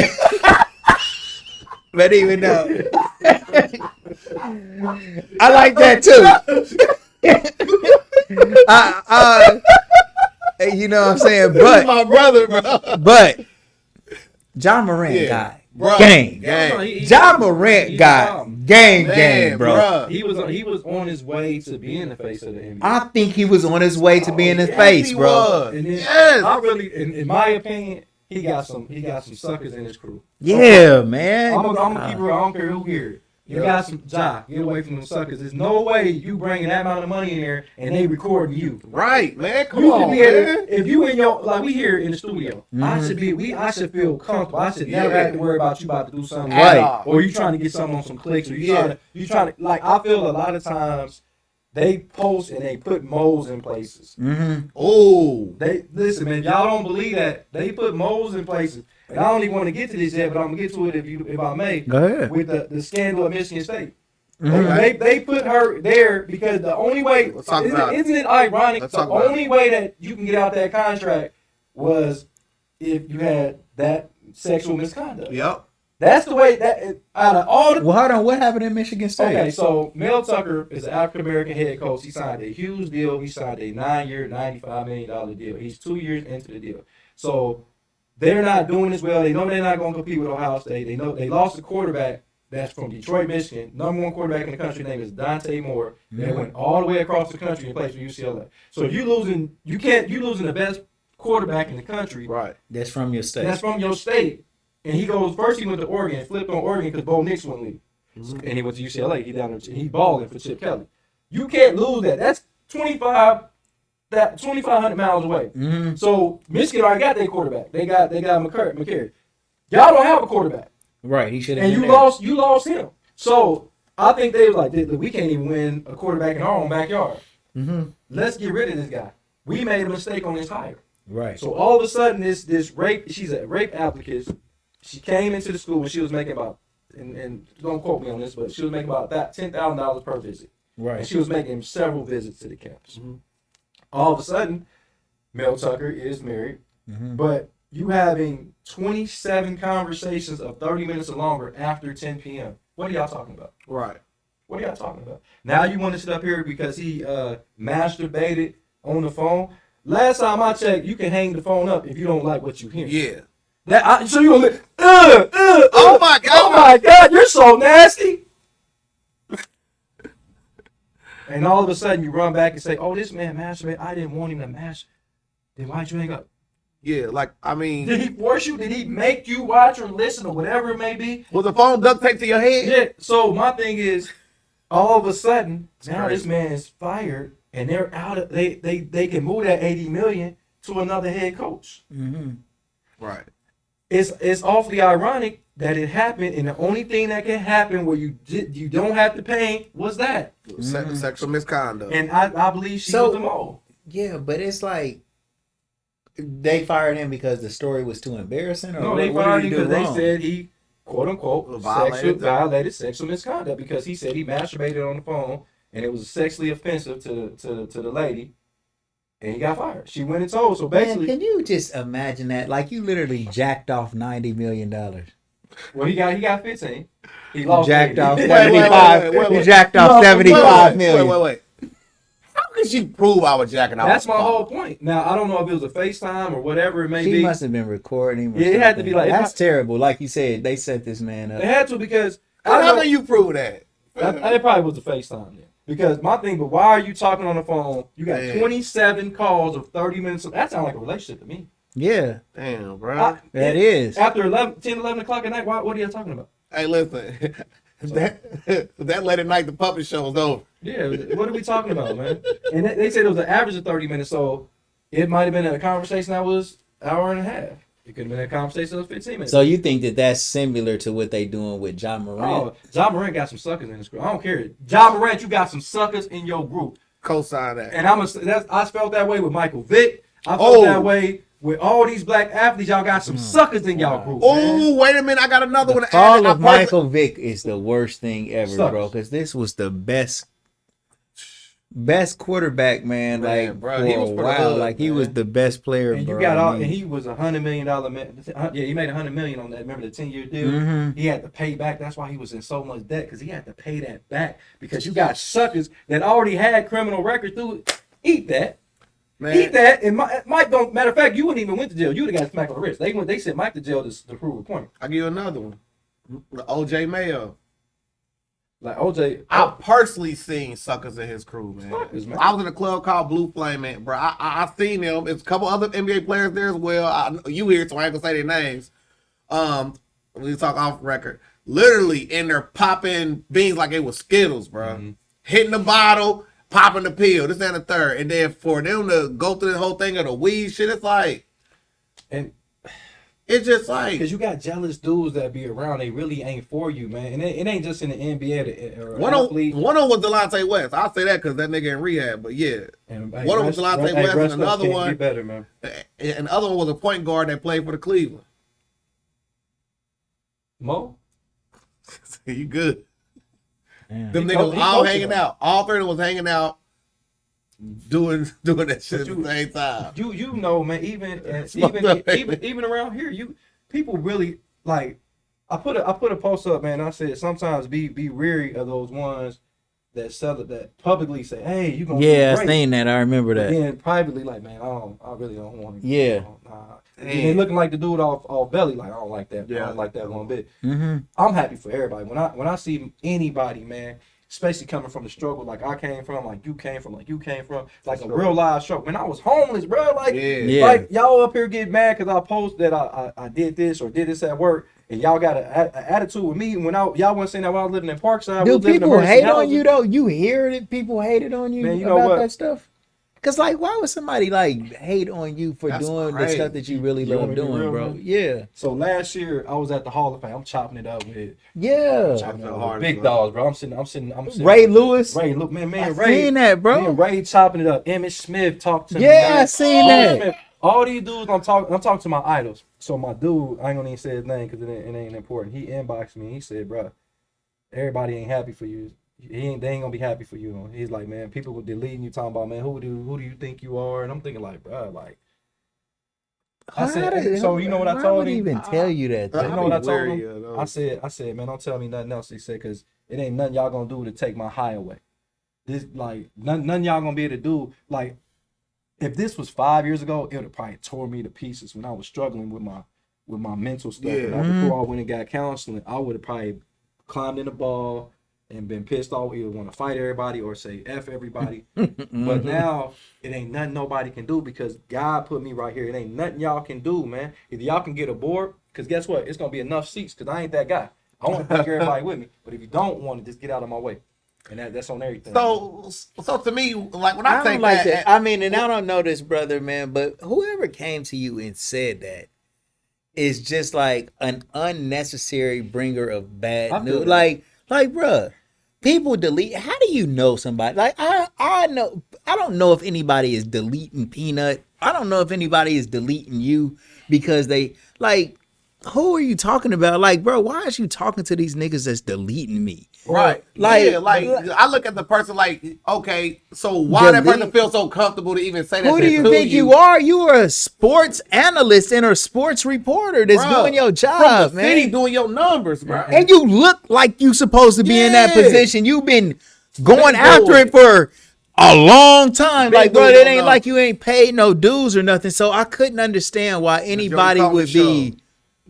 But even though. I like that too. You know what I'm saying? But my brother, bro. But Ja Morant got game. Ja Morant got game, bro. He was on his way to being the face of the NBA. I think he was on his way to being the face, bro. And then I really, in my opinion, he got some suckers in his crew. Yeah, man. I'm gonna keep it real. I don't care who here. You got some get away from them suckers. There's no way you bringing that amount of money in there and they recording you. Right, man. Come on, man. If you in your we here in the studio, I should feel comfortable. I should never have to worry about you about to do something right, or you trying to get something on some clicks, or you trying to like. I feel a lot of times they post and they put moles in places. Mm-hmm. Oh, listen, man. Y'all don't believe that they put moles in places. And I don't even want to get to this yet, but I'm gonna get to it if I may. Go ahead. With the scandal at Michigan State. Mm-hmm. They put her there because the only way isn't it ironic? The only way that you can get out that contract was if you had that sexual misconduct. Yep. That's the way that out of all the. Well, hold on. What happened in Michigan State? Okay, so Mel Tucker is an African American head coach. He signed a huge deal. He signed a 9-year, $95 million deal. He's 2 years into the deal. So they're not doing as well. They know they're not going to compete with Ohio State. They know they lost a quarterback that's from Detroit, Michigan. Number one quarterback in the country. His name is Dante Moore. Mm-hmm. They went all the way across the country and played for UCLA. So if you losing the best quarterback in the country. Right. That's from your state. That's from your state. And he went to Oregon, flipped on Oregon because Bo Nix wouldn't leave. Mm-hmm. And he went to UCLA. He balling for Chip Kelly. You can't lose that. That's 2,500 miles away. Mm-hmm. So Michigan already got their quarterback. They got McCurry. Y'all don't have a quarterback. Right. He should have. And you lost him. So I think they was like, we can't even win a quarterback in our own backyard. Mm-hmm. Let's get rid of this guy. We made a mistake on this hire. Right. So all of a sudden, this rape. She's a rape applicant. She came into the school and she was making about, and don't quote me on this, but she was making about $10,000 per visit. Right. And she was making several visits to the campus. Mm-hmm. All of a sudden, Mel Tucker is married, mm-hmm. but you having 27 conversations of 30 minutes or longer after 10 p.m. What are y'all talking about? Right. What are y'all talking about? Now you want to sit up here because he masturbated on the phone. Last time I checked, you can hang the phone up if you don't like what you hear. Yeah. So you gonna Oh my God. Oh my God, you're so nasty. And all of a sudden you run back and say, "Oh, this man masturbated. I didn't want him to masturbate." Then why'd you hang up? Yeah, like, I mean. Did he force you? Did he make you watch or listen or whatever it may be? Was the phone duct taped to your head? Yeah. So my thing is, all of a sudden, now crazy. this man is fired and they're out of they can move that $80 million to another head coach. Mm-hmm. Right. It's awfully ironic that it happened, and the only thing that can happen where you don't have to pay was that. Sexual misconduct. And I believe she was the mole. Yeah, but it's like they fired him because the story was too embarrassing, or No, what, they what fired did him he do because wrong? they said he, quote unquote, violated sexual misconduct because he said he masturbated on the phone and it was sexually offensive to the lady, and he got fired. She went and told. So basically, Man, can you just imagine that? Like, you literally jacked off $90 million. well, he got 15. He lost Jacked 80. off Wait, 75. wait. He jacked off 75 million. Wait. How could she prove I was jacking off? That's my whole point. Now I don't know if it was a FaceTime or whatever it may be. She must have been recording him. Or Yeah, it had to be like that's terrible. Like you said, they set this man up. They had to because How can you prove that? it probably was a FaceTime then. Because my thing, but why are you talking on the phone? You got 27 calls of 30 minutes. That sounds like a relationship to me. Yeah, Damn, bro. that is. After 10, 11 o'clock at night, what are you talking about? Hey, listen. that late at night, the puppet show was over. Yeah, what are we talking about, man? And they said it was an average of 30 minutes, so it might have been a conversation that was an hour and a half. It could have been a conversation that was 15 minutes. So you think that that's similar to what they doing with John Morant? Oh, John Morant got some suckers in his group. I don't care. John Morant, you got some suckers in your group. Co-sign that. And I felt that way with Michael Vick. I felt that way with all these black athletes. Y'all got some suckers in y'all group. Oh, wait a minute. I got another one The to add. fall of Michael Vick is the worst thing ever, Sucks. bro. Because this was the best quarterback, man. Like, bro, for he was a for the while, hood, like he man. was the best player. And bro. you got all, and he was $100 million man. Yeah, he made $100 million on that. Remember the 10-year deal? Mhm. He had to pay back. That's why he was in so much debt because he had to pay that back because you got suckers that already had criminal records through it. Eat that. Man. Eat that. And Mike don't. Matter of fact, you wouldn't even went to jail. You would have got smacked on the wrist. They sent Mike to jail to prove a point. I'll give you another one. The OJ Mayo. Like OJ, I personally seen suckers in his crew, man. Suckers, man. I was in a club called Blue Flame, man, bro. I seen them. It's a couple other NBA players there as well. You here, so I ain't gonna say their names. We talk off record. Literally in there popping beans like it was Skittles, bro. Mm-hmm. Hitting the bottle, popping the pill. This and the third, and then for them to go through the whole thing of the weed shit, it's like, and it's just like, because you got jealous dudes that be around, they really ain't for you, man. And it ain't just in the NBA or one athlete. of them was Delonte West. I'll say that because that nigga in rehab. But yeah, And, one of them was Delonte West, and another one, be better, man. and the other one was a point guard that played for the Cleveland. Mo, You good? Damn. Them He niggas he all coaching hanging them. out. All three of them was hanging out, doing that shit at you- the same time. You know, man. Even fucked up, even around here, people really like. I put a post up, man. I said sometimes be weary of those ones that sell it, that publicly say, "Hey, you gonna Yeah, do I great." seen that. I remember But that. then privately, like, man, I really don't want to. Yeah. Nah. And they looking like the dude off belly, like I don't like that. Yeah. I don't like that one bit. Mm-hmm. I'm happy for everybody. When I see anybody, man, especially coming from the struggle like I came from, like you came from, like a real live struggle. When I was homeless, bro, like, Yeah. like y'all up here get mad because I post that I did this or did this at work, and y'all got an attitude with me. When y'all wasn't saying that when I was living in Parkside. Do we was living in people emergency hate on housing. you though? You hear that people hated on you, Man, you know about what? that stuff? Cause like, why would somebody like hate on you for That's doing crazy. the stuff that you really You love wanna be doing, real, bro? man? Yeah, So last year I was at the Hall of Fame. I'm chopping it up with yeah. big dogs, bro. I'm sitting. Ray Lewis. Ray, look, man, I Ray. seen that, bro. Me and Ray chopping it up. Emmett Smith talked to me. Yeah, man. I seen that. Smith. All these dudes, I'm talking to my idols. So my dude, I ain't gonna even say his name because it ain't important. He inboxed me. He said, "Bro, everybody ain't happy for you. They ain't gonna be happy for you." He's like, "Man, people were deleting you, talking about, man, who do you think you are?" And I'm thinking, like, bro, like. I said, so you know what I Why told would he him? even tell you that? You though? know what I told him? I said, man, don't tell me nothing else. He said, because it ain't nothing y'all gonna do to take my high away. This like none y'all gonna be able to do. Like, if this was 5 years ago, it would have probably tore me to pieces when I was struggling with my mental stuff. Yeah. Before I went and got counseling, I would have probably climbed in the ball and been pissed off, either want to fight everybody or say F everybody. But now it ain't nothing nobody can do because God put me right here. It ain't nothing y'all can do, man. Either y'all can get aboard, because guess what? It's gonna be enough seats because I ain't that guy. I want to take everybody with me. But if you don't want to, just get out of my way. And that's on everything. So to me, like when I don't take like that, I mean, and I don't know this brother, man, but whoever came to you and said that is just like an unnecessary bringer of bad news. Like, bruh, people delete. How do you know somebody? Like, I know. I don't know if anybody is deleting Peanut. I don't know if anybody is deleting you because they like. Who are you talking about? Like, bro, why is you talking to these niggas that's deleting me? Right. Like, yeah, like I look at the person like, okay, so why that person feels so comfortable to even say that? Who do you think you are? You are a sports analyst and a sports reporter that's doing your job, from the man. city doing your numbers, bro. And you look like you supposed to be in that position. You've been going after it for a long time. Like, bro, it ain't like you ain't paid no dues or nothing. So I couldn't understand why anybody would be.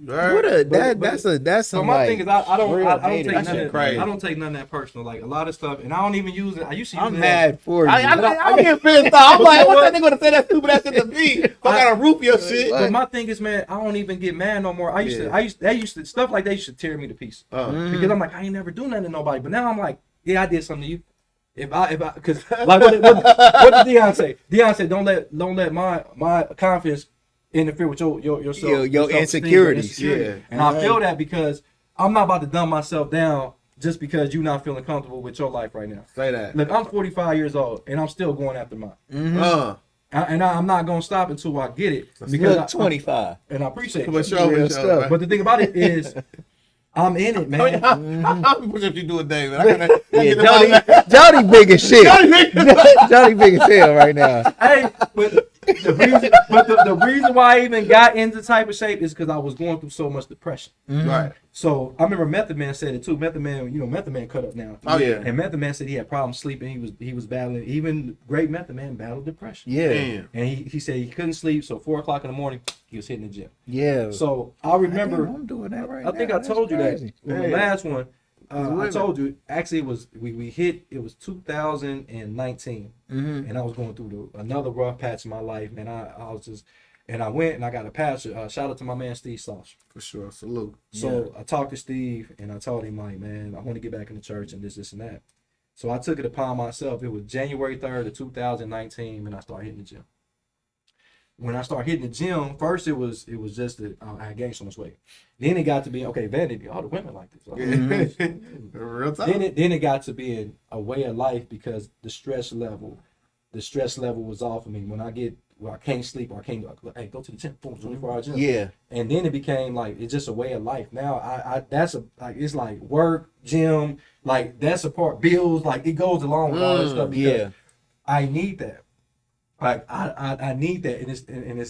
That's so my thing is I don't take none of that personal. Like a lot of stuff, and I don't even use it. I used to use I'm mad for you. I get pissed off. I'm like, what that nigga gonna say that stupid ass shit to me? I gotta roof your shit. But my thing is, man, I don't even get mad no more. I used to stuff like that used to tear me to pieces because I'm like, I ain't never do nothing to nobody. But now I'm like, yeah, I did something to you. If I because like what did Deion say? Deion said, don't let my confidence interfere with your insecurities. Yeah. And I feel that because I'm not about to dumb myself down just because you're not feeling comfortable with your life right now. Say that. Look, I'm 45 years old and I'm still going after mine. I'm not gonna stop until I get it. Because I'm 25. And I appreciate it. But the thing about it is I'm in it, man. How many push-ups you do a day, man? Jody big as shit. Jody big as hell right now. Hey, but the reason why I even got into the type of shape is because I was going through so much depression. Right. So I remember Method Man said it too. Method Man cut up now. Oh yeah. And Method Man said he had problems sleeping. He was battling. Even great Method Man battled depression. Yeah. Damn. And he said he couldn't sleep. So 4:00 in the morning he was hitting the gym. Yeah. So I remember. I'm doing that right I now. think I told you crazy. that. The last one. I told you. Actually, it was we hit. It was 2019, and I was going through another rough patch in my life, man. I was just, and I went and I got a pastor. Shout out to my man Steve Sauce. For sure, salute. So I talked to Steve and I told him like, man, I want to get back in the church and this and that. So I took it upon myself. It was January 3rd of 2019 when I started hitting the gym. When I started hitting the gym, first it was just that I had gained so much weight. Then it got to be vanity. All the women like this. Real talk. Then it got to be a way of life because the stress level was off of me. When I can't sleep or I can't go to the gym, 24-hour gym. Yeah. And then it became like it's just a way of life. Now it's like work, gym, like that's a part, bills, like it goes along with all that stuff because I need that. Like I need that, and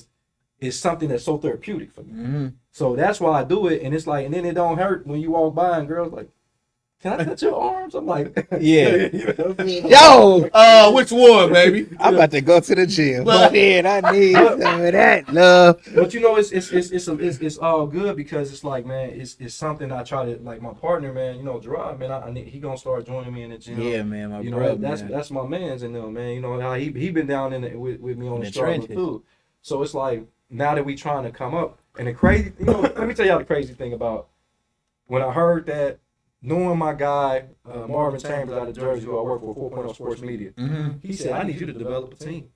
it's something that's so therapeutic for me. So that's why I do it, and it's like, and then it don't hurt when you walk by and girls like, can I touch your arms? I'm like, yeah. Yo, which one, baby? I'm about to go to the gym. But then I need some of that love. But it's all good because it's like, man, it's something I try to, like my partner, man, Durant, man, he gonna start joining me in the gym. Yeah, man, my brother. That's my man's in there, man. You know how he been down in with me on the struggle too. So it's like now that we trying to come up, and the crazy, let me tell y'all the crazy thing about when I heard that. Knowing my guy, Marvin Chambers out of Jersey, who I work for 4.0 Sports Media, he said, I need you to develop a team.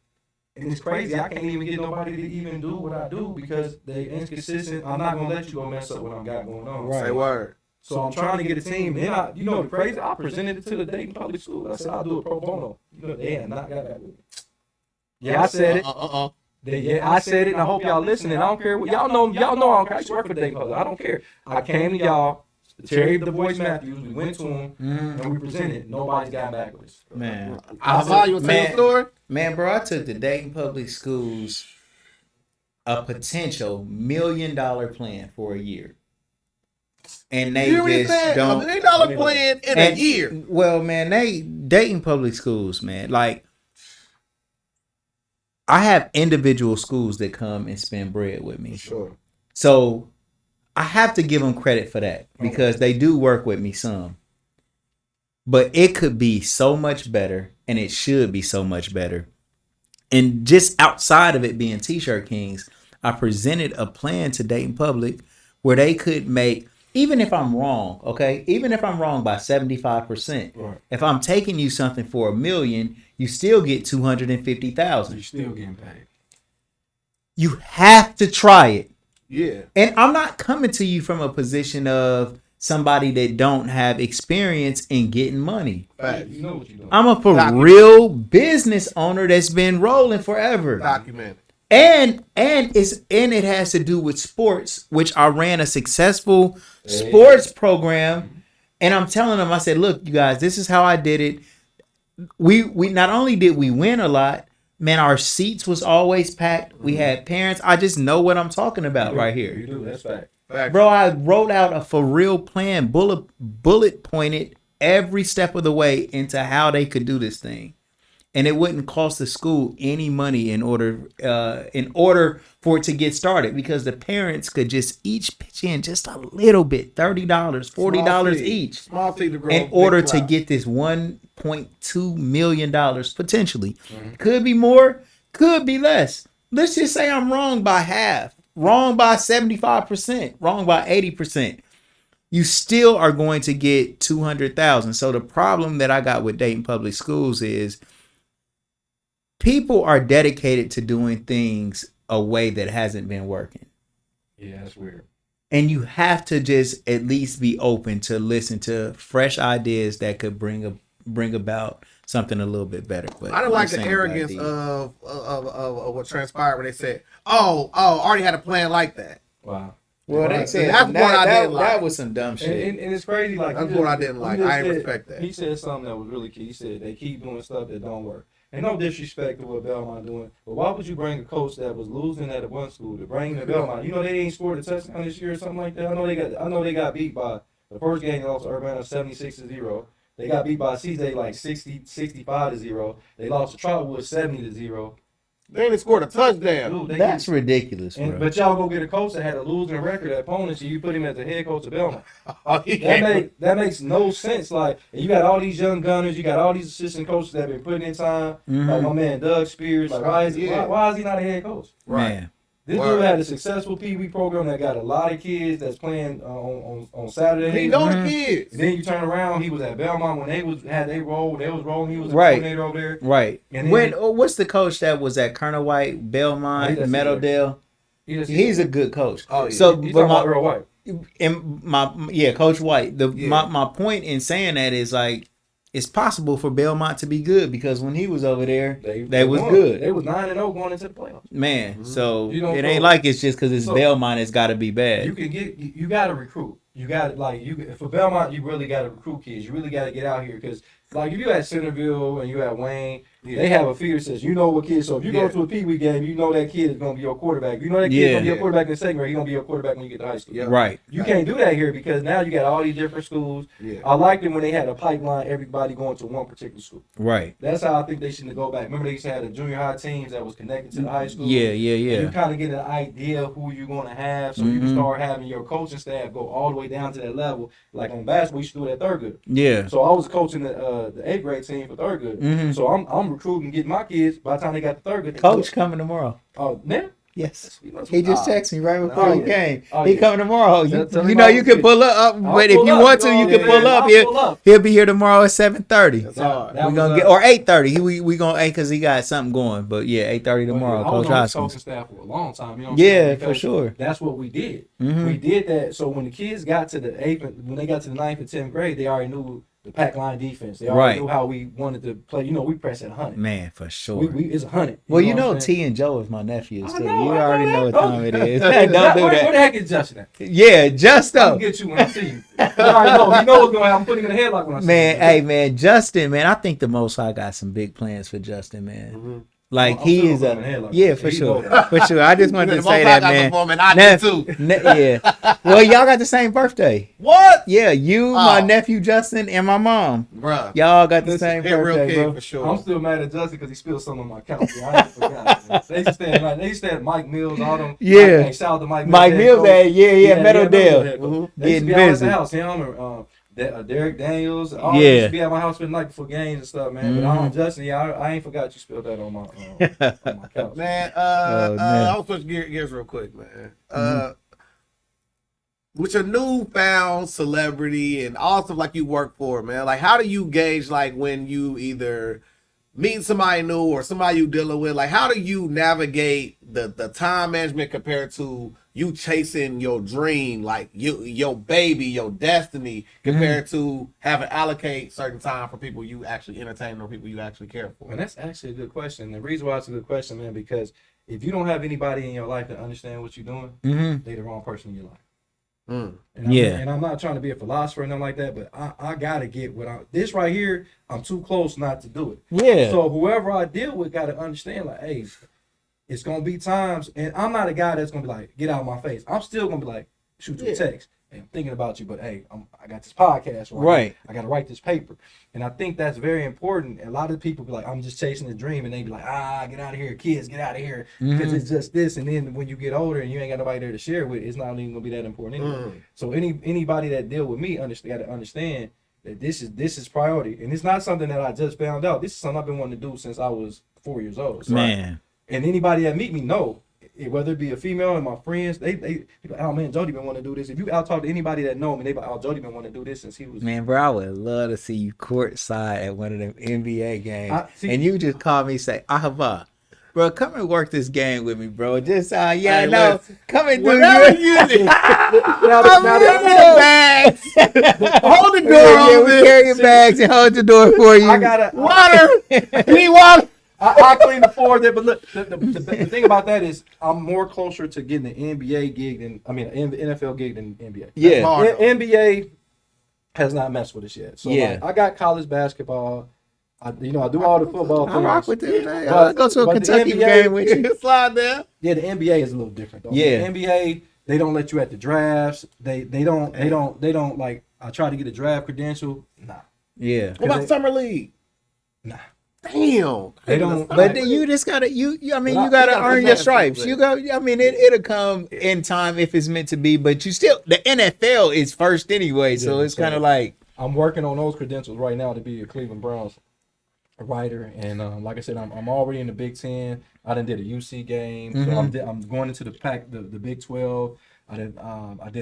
And it's crazy. I can't even get nobody to even do what I do because they inconsistent. I'm not going to let you go mess up what I got going on. Right. Say word. So I'm trying to get a team. And then the crazy, I presented it to the Dayton Public School. I said, I'll do it pro bono. They had not got back with me. Yeah, I said it. I said it, and I hope y'all listening. I don't care what y'all know. Y'all know I don't care. I used to work for Dayton Public. I don't care. I came to y'all. Terry the Voice Matthews, we went to him and we presented. Nobody's got back with us. Man, you tell a story? Man, bro, I took the Dayton Public Schools a potential $1 million plan for a year, and they just don't. $1 million plan in a year. Well, man, Dayton Public Schools, man, like I have individual schools that come and spend bread with me. Sure. So I have to give them credit for that because they do work with me some. But it could be so much better, and it should be so much better. And just outside of it being TShirt Kings, I presented a plan to Dayton Public where they could make, even if I'm wrong, okay, even if I'm wrong by 75%, right. If I'm taking you something for $1 million, you still get $250,000. You're still getting paid. You have to try it. Yeah. And I'm not coming to you from a position of somebody that don't have experience in getting money. Facts. You know what you're doing. I'm a for real business owner that's been rolling forever. Documented. And it has to do with sports, which I ran a successful sports program. And I'm telling them, I said, look, you guys, this is how I did it. We not only did we win a lot, man, our seats was always packed. We had parents. I just know what I'm talking about right here. You do. That's fact. Bro, I wrote out a for real plan, bullet pointed every step of the way into how they could do this thing. And it wouldn't cost the school any money in order for it to get started, because the parents could just each pitch in just a little bit, $30, $40 each, small fee to grow, in order to get this $1.2 million potentially. Could be more, could be less. Let's just say I'm wrong by half, wrong by 75%, wrong by 80%. You still are going to get $200,000. So the problem that I got with Dayton Public Schools is people are dedicated to doing things a way that hasn't been working. Yeah, that's weird. And you have to just at least be open to listen to fresh ideas that could bring about something a little bit better. But I don't like the arrogance of what transpired when they said, "Oh, already had a plan like that." Wow. Well, they said that's what I didn't like. That was some dumb shit. And it's crazy. Like, that's what I didn't like. I didn't respect that. He said something that was really key. He said they keep doing stuff that don't work. And no disrespect to what Belmont doing, but why would you bring a coach that was losing at one school to bring him to Belmont? You know they ain't scored a touchdown this year or something like that. I know they got beat by the first game. They lost to Urbana 76-0. They got beat by CJ like 65-0. They lost to Trotwood 70-0. They ain't scored a touchdown. Dude, that's ridiculous, bro. But y'all go get a coach that had a losing record at opponents, and you put him as the head coach of Belmont. That makes no sense. Like, you got all these young gunners, you got all these assistant coaches that have been putting in time. Like my man Doug Spears. Like, why is he not a head coach? Right. Man. This dude had a successful Pee Wee program that got a lot of kids that's playing on Saturday. He know the kids. And then you turn around, he was at Belmont when they was rolling. He was a coordinator over there. Right. And what's the coach that was at Colonel White, Belmont, Meadowdale? He's a good coach. Oh, yeah. So, he's about Earl White. And Coach White. My point in saying that is, like, it's possible for Belmont to be good because when he was over there, they was good. They was 9-0 going into the playoffs. Man, so it ain't like it's just because it's Belmont, it's got to be bad. You got to recruit. You got for Belmont, you really got to recruit kids. You really got to get out here because, like, if you at Centerville and you at Wayne, they have a feeder system. You know what kids. So if you go to a Pee Wee game, you know that kid is gonna be your quarterback. You know that kid is gonna be your quarterback in the second grade. He's gonna be your quarterback when you get to high school. Right. You can't do that here because now you got all these different schools. Yeah. I liked it when they had a pipeline, everybody going to one particular school. Right. That's how I think they should go back. Remember they used to have the junior high teams that was connected to the high school. Yeah. And you kind of get an idea of who you're gonna have, so you can start having your coaching staff go all the way down to that level. Like on basketball, you should do it at third grade. Yeah. So I was coaching the 8th grade team for third grade. So I'm recruiting, getting my kids. By the time they got the third grade, coach coming tomorrow. Oh, man. Yes. He just texted me right before he came. He coming tomorrow. You can pull up, but if you want to, you can pull up. He'll be here tomorrow at 7:30. That's all right. We're gonna get or 8:30. We gonna because he got something going. But yeah, 8:30 tomorrow. Coach Hoskins. I was on the coaching staff for a long time. You know for sure. That's what we did. We did that. So when the kids got to the 8th, when they got to the 9th and 10th grade, they already knew the pack line defense. They already knew how we wanted to play. You know, we press at 100. Man, for sure. It's 100. Well, you know T and Joe is my nephews too. You already know what time it is. Don't do that. Where the heck is Justin at? Yeah, Justin. I'll get you when I see you. You already know. You know what's going to happen. I'm putting him in the headlock when I see you. Man, hey, man, Justin, man, I think the Most High got some big plans for Justin, man. Like he is for sure, for sure. I just wanted to say that, man. I did too. Yeah. Well, y'all got the same birthday. What? Yeah, you, my nephew Justin, and my mom. Bruh. Y'all got the same birthday, bro. For sure. I'm still mad at Justin because he spilled something on my couch. I ain't forgot. They used to stand Mike Mills, all them. Yeah. Like, shout out to Mike Mills. Meadow Dale. They used to be at the house. Him and Derek Daniels. All used to be at my house for the night before games and stuff, man. But Justin, I ain't forgot you spilled that on my couch. Man, I'll switch gears real quick, man. With your newfound celebrity and all stuff like you work for, man, like how do you gauge like when you either meet somebody new or somebody you dealing with? Like how do you navigate the time management compared to you chasing your dream, like your baby, your destiny, compared to having allocate certain time for people you actually entertain or people you actually care for? And that's actually a good question. The reason why it's a good question, man, because if you don't have anybody in your life that understand what you're doing, they're the wrong person in your life. And I'm not trying to be a philosopher or nothing like that, but I gotta get this right here. I'm too close not to do it. Yeah. So whoever I deal with gotta understand, like, hey, it's gonna be times, and I'm not a guy that's gonna be like, get out of my face. I'm still gonna be like, shoot you a text. Hey, I'm thinking about you, but hey, I got this podcast, right? I gotta write this paper, and I think that's very important. A lot of people be like, I'm just chasing a dream, and they be like, get out of here, kids, get out of here, because it's just this. And then when you get older and you ain't got nobody there to share with, it's not even gonna be that important anyway. So anybody that deal with me got to understand that this is priority, and it's not something that I just found out. This is something I've been wanting to do since I was 4 years old. So man, and anybody that meet me know. Whether it be a female and my friends, they be like, oh man, Jody been wanting to do this. If you out talk to anybody that know me, they be like, oh, Jody been wanting to do this since he was. Man, bro, I would love to see you courtside at one of them NBA games, and you just call me and say, Ahava, bro, come and work this game with me, bro. Just come and do it. Bags. Hold the door open. We carry your bags and hold the door for you. I got water. We need water. I clean the floor there, but look, the thing about that is I'm more closer to getting an NBA gig than NFL gig than NBA. Yeah, NBA has not messed with us yet. So like, I got college basketball. I do all the football things. I rock with it. I'll go to a Kentucky game with you. Slide there. Yeah, the NBA is a little different though. Yeah, the NBA they don't let you at the drafts. They don't like. I try to get a draft credential. Nah. Yeah. What about summer league? Nah. Damn. They don't. But then you just gotta you gotta earn your stripes. You go. I mean, it'll come in time if it's meant to be. But you still, the NFL is first anyway, so it's kind of like I'm working on those credentials right now to be a Cleveland Browns writer, and like I said, I'm already in the Big Ten. I done did a UC game, so I'm going into the Big 12. I did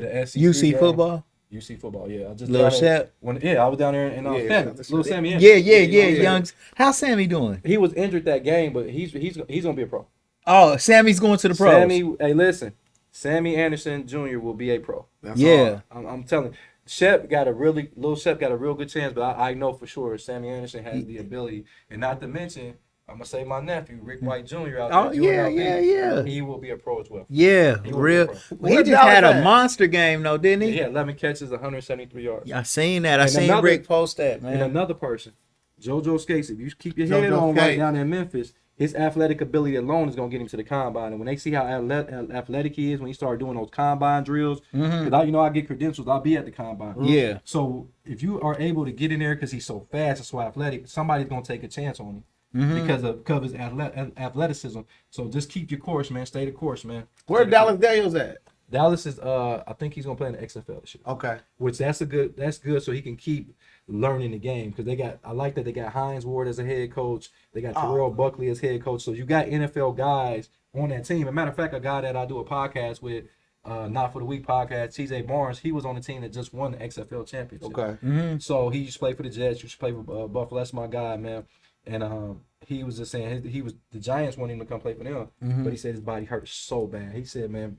a SEC UC game. football. UC football, yeah. I just Little Shep. I was down there in Little Sammy. Yeah. Young. How's Sammy doing? He was injured that game, but he's gonna be a pro. Oh, Sammy's going to the pros. Hey, listen, Sammy Anderson Jr. will be a pro. That's all. I'm telling you. Shep got a real good chance, but I know for sure Sammy Anderson has the ability, and not to mention, I'm gonna say my nephew Rick White Jr. out there. Yeah. He will be a pro as well. Yeah, real. He just had a monster game though, didn't he? Yeah, 11 catches, 173 yards. I seen that. I seen Rick post that, man. And another person, JoJo Skates. If you keep your head on right down in Memphis, his athletic ability alone is gonna get him to the combine. And when they see how athletic he is, when he started doing those combine drills, because I get credentials, I'll be at the combine. Yeah. So if you are able to get in there because he's so fast and so athletic, somebody's gonna take a chance on him. Because of his athleticism. So just keep your course, man. Stay the course, man. Where Dallas Daniels at? Dallas is I think he's gonna play in the XFL this year. Okay. Which that's good so he can keep learning the game. Because I like that they got Hines Ward as a head coach. They got Terrell Buckley as head coach. So you got NFL guys on that team. As a matter of fact, a guy that I do a podcast with, Not For The Week podcast, TJ Barnes, he was on the team that just won the XFL championship. Okay. So he used to play for the Jets, used to play for Buffalo. That's my guy, man. And he was just saying the Giants wanted him to come play for them, but he said his body hurt so bad. He said, man,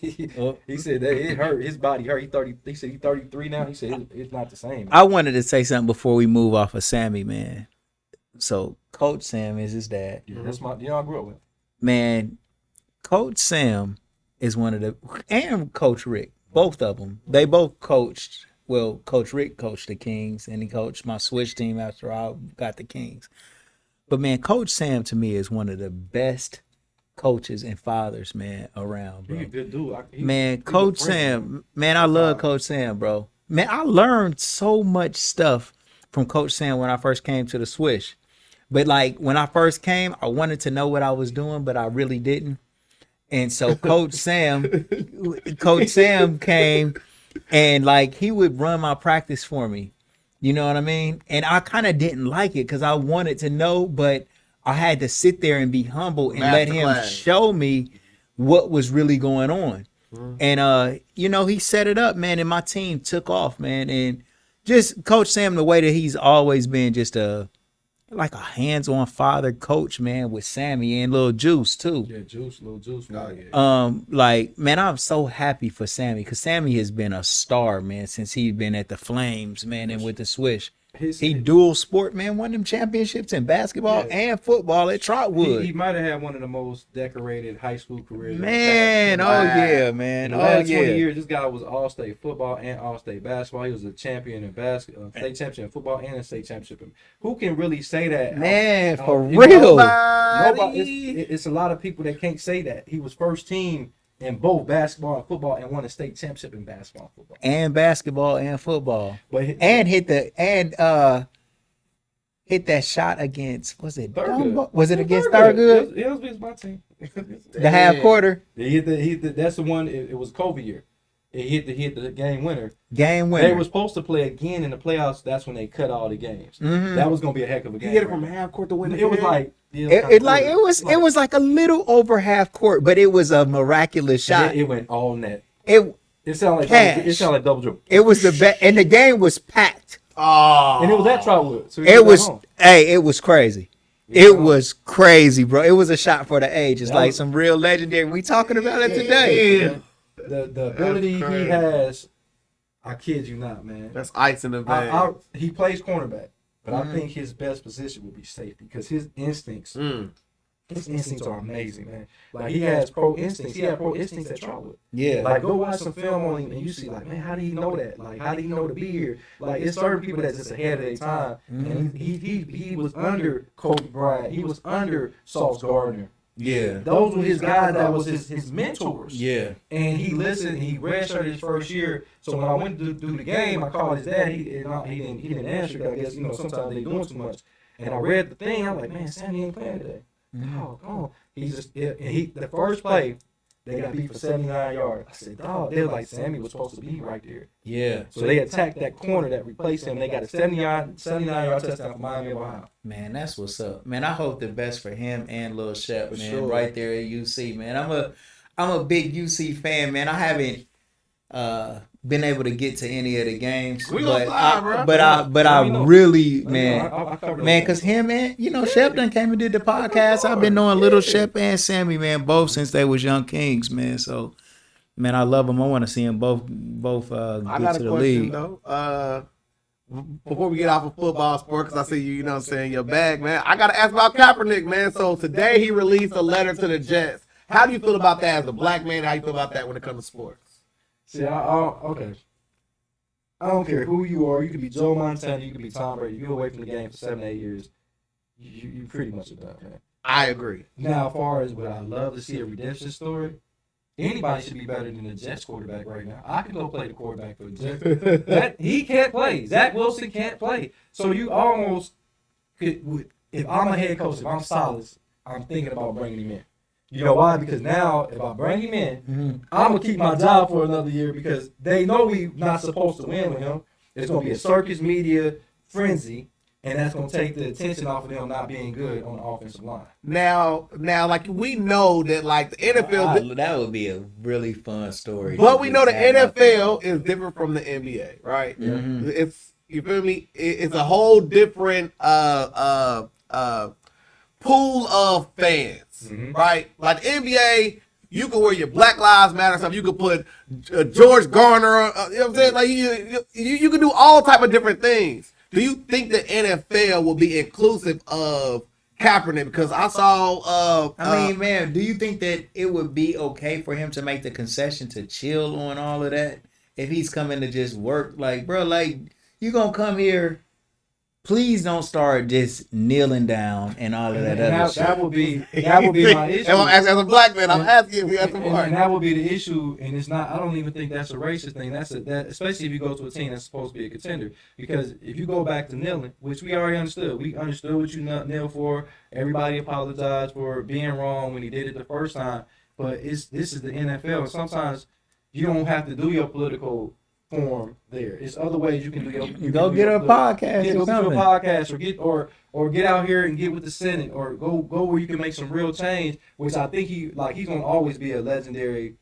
he said that it hurt. His body hurt. He said he's 33 now. He said it's not the same. I wanted to say something before we move off of Sammy, man. So Coach Sam is his dad. Yeah, that's I grew up with. Man, Coach Sam is one of and Coach Rick, both of them. They both coached. Well, Coach Rick coached the Kings, and he coached my switch team after I got the Kings. But man, Coach Sam to me is one of the best coaches and fathers, man, around, bro. He's a good dude. Man, Coach Sam, man, I love Coach Sam, bro. Man, I learned so much stuff from Coach Sam when I first came to the Swish. But like when I first came, I wanted to know what I was doing, but I really didn't. And so Coach Sam came and like he would run my practice for me. You know what I mean? And I kind of didn't like it because I wanted to know, but I had to sit there and be humble and let him show me what was really going on. And you know, he set it up, man, and my team took off, man. And just Coach Sam, the way that he's always been just like a hands-on father coach, man, with Sammy and Lil Juice too. Yeah, Lil Juice. Oh, yeah. Like, man, I'm so happy for Sammy because Sammy has been a star, man, since he's been at the Flames, man, and with the Swish. He dual sport, man, won them championships in basketball and football at Trotwood. He might have had one of the most decorated high school careers. Man, yeah, man. In the last 20 years, this guy was all-state football and all-state basketball. He was a champion in basketball, state championship in football and a state championship. Who can really say that? Man, for real. Nobody. It's a lot of people that can't say that. He was first team in both basketball and football and won a state championship in basketball and football. And basketball and football. But hit that shot against, was it against Thurgood? It was against my team. The half quarter. He hit the that's the one. It was COVID year. He hit the game winner. Game winner. They were supposed to play again in the playoffs. That's when they cut all the games. Mm-hmm. That was gonna be a heck of a game. He hit it from half court to win. It was like it was like a little over half court, but it was a miraculous shot. It went all net. It sounded like double dribble. It was the best, and the game was packed. Oh, and it was at Trotwood. So it was crazy. It was crazy, bro. It was a shot for the ages, like some real legendary. We talking about it today. Yeah. The ability he has, I kid you not, man. That's ice in the bag. He plays cornerback, but I think his best position would be safety because his instincts, are amazing, man. Like he has pro instincts. He had pro instincts at Trotwood. Yeah. Like go watch some film on him and you see, like, man, how do he know that? Like, how do he know to be here? Like, it's certain people that's just ahead of their time. And he was under Kobe Bryant. He was under Sauce Gardner. Yeah. Those were his guys that was his mentors. Yeah. And he listened, he redshirted his first year. So when I went to do the game, I called his dad. He didn't answer. I guess, sometimes they doing too much. And I read the thing. I'm like, man, Sammy ain't playing today. Oh, come on. The first play, they got beat for 79 yards. I said, dog, they were like, Sammy was supposed to be right there. Yeah. So they attacked that corner that replaced him. They got a 79-yard touchdown for Miami of Ohio. Man, that's what's up. Man, I hope the best for him and Lil Shep, man, sure. right there at UC, man. I'm a big UC fan, man. I haven't been able to get to any of the games, but I really, man, because him and Shep done came and did the podcast. I've been knowing Little Shep and Sammy, man, both since they was young kings, man. So, man, I love them. I want to see them both get to the league. Though. Before we get off of football sport, because I see you, your bag, man. I got to ask about Kaepernick, man. So today he released a letter to the Jets. How do you feel about that as a black man? How do you feel about that when it comes to sports? See, okay. I don't care who you are. You could be Joe Montana. You could be Tom Brady. You're away from the game for 7-8 years. You pretty much are done, man. I agree. Now, as far as what I love to see a redemption story, anybody should be better than the Jets quarterback right now. I can go play the quarterback for the Jets. He can't play. Zach Wilson can't play. So you almost could, if I'm a head coach, if I'm Silas, I'm thinking about bringing him in. You know why? Because now, if I bring him in, I'm going to keep my job for another year because they know we're not supposed to win with him. It's going to be a circus media frenzy, and that's going to take the attention off of them not being good on the offensive line. Now, like, we know that, like, the NFL... that would be a really fun story. But we know the NFL is different from the NBA, right? Mm-hmm. It's, you feel me? It's a whole different pool of fans. Mm-hmm. Right? Like NBA, you can wear your Black Lives Matter stuff. You could put George Garner, you know what I'm saying? Like you can do all type of different things. Do you think the NFL will be inclusive of Kaepernick? Because I saw man, do you think that it would be okay for him to make the concession to chill on all of that if he's coming to just work? Like, bro, like, you gonna come here, please don't start just kneeling down and all of that other shit. That would be my issue. As a black man, I'm asking if you have to and that would be the issue. And it's not. I don't even think that's a racist thing. Especially if you go to a team that's supposed to be a contender. Because if you go back to kneeling, which we already understood, we understood what you kneel for. Everybody apologized for being wrong when he did it the first time. But this is the NFL, and sometimes you don't have to do your political form there. It's other ways you can do your. You go get a podcast or something. Go get a podcast or get out here and get with the Senate or go where you can make some real change. Which I think he's gonna always be a legendary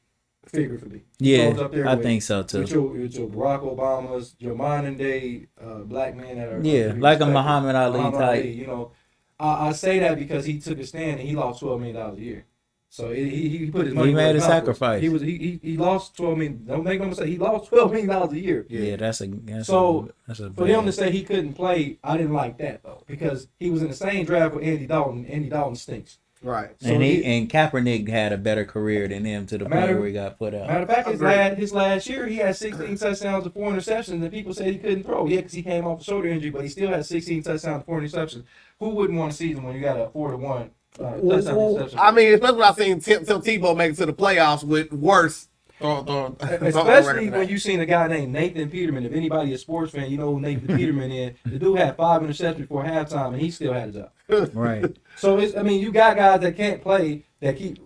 figure for me. Yeah, I think so too. With your Barack Obamas, your modern day black men that are like a Muhammad Ali type. You know, I say that because he took a stand and he lost $12 million a year. So he put his money. He made a sacrifice. He lost $12 million. Don't make no mistake. He lost $12 million a year. Yeah, that's for them to say he couldn't play, I didn't like that though because he was in the same draft with Andy Dalton. Andy Dalton stinks. Right. So and Kaepernick had a better career than him to the point where he got put out. Matter of fact, his last year he had 16 touchdowns and 4 interceptions, and people said he couldn't throw. Yeah, because he came off a shoulder injury, but he still had 16 touchdowns and 4 interceptions. Who wouldn't want to see him when you got a 4-1? I mean, especially when I seen Tim Tebow make it to the playoffs with worse. Especially when you seen a guy named Nathan Peterman. If anybody is a sports fan, you know who Nathan Peterman is. The dude had 5 interceptions before halftime, and he still had a job. Right. So you got guys that can't play.